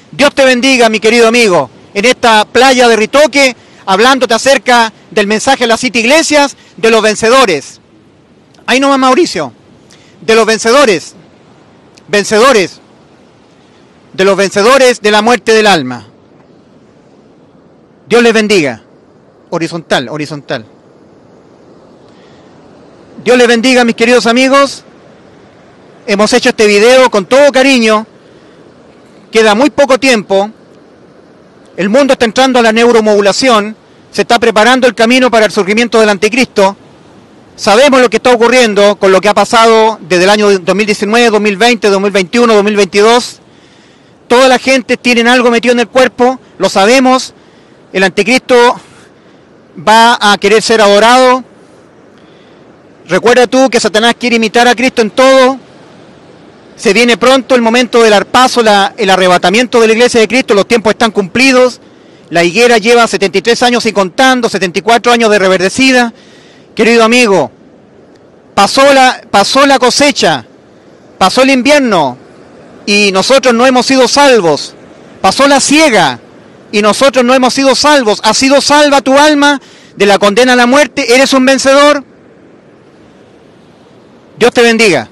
Dios te bendiga, mi querido amigo, en esta playa de Ritoque, hablándote acerca del mensaje a las 7 iglesias, de los vencedores. Ahí nomás, Mauricio, de los vencedores, de los vencedores de la muerte del alma. Dios les bendiga. Horizontal. Dios les bendiga, mis queridos amigos. Hemos hecho este video con todo cariño. Queda muy poco tiempo. El mundo está entrando a la neuromodulación. Se está preparando el camino para el surgimiento del anticristo. Sabemos lo que está ocurriendo con lo que ha pasado desde el año 2019, 2020, 2021, 2022. Toda la gente tiene algo metido en el cuerpo, lo sabemos. El anticristo va a querer ser adorado. Recuerda tú que Satanás quiere imitar a Cristo en todo. Se viene pronto el momento del arpazo, el arrebatamiento de la iglesia de Cristo. Los tiempos están cumplidos. La higuera lleva 73 años y contando, 74 años de reverdecida. Querido amigo, pasó la cosecha, pasó el invierno, y nosotros no hemos sido salvos. Pasó la ciega y nosotros no hemos sido salvos. ¿Ha sido salva tu alma de la condena a la muerte? ¿Eres un vencedor? Dios te bendiga.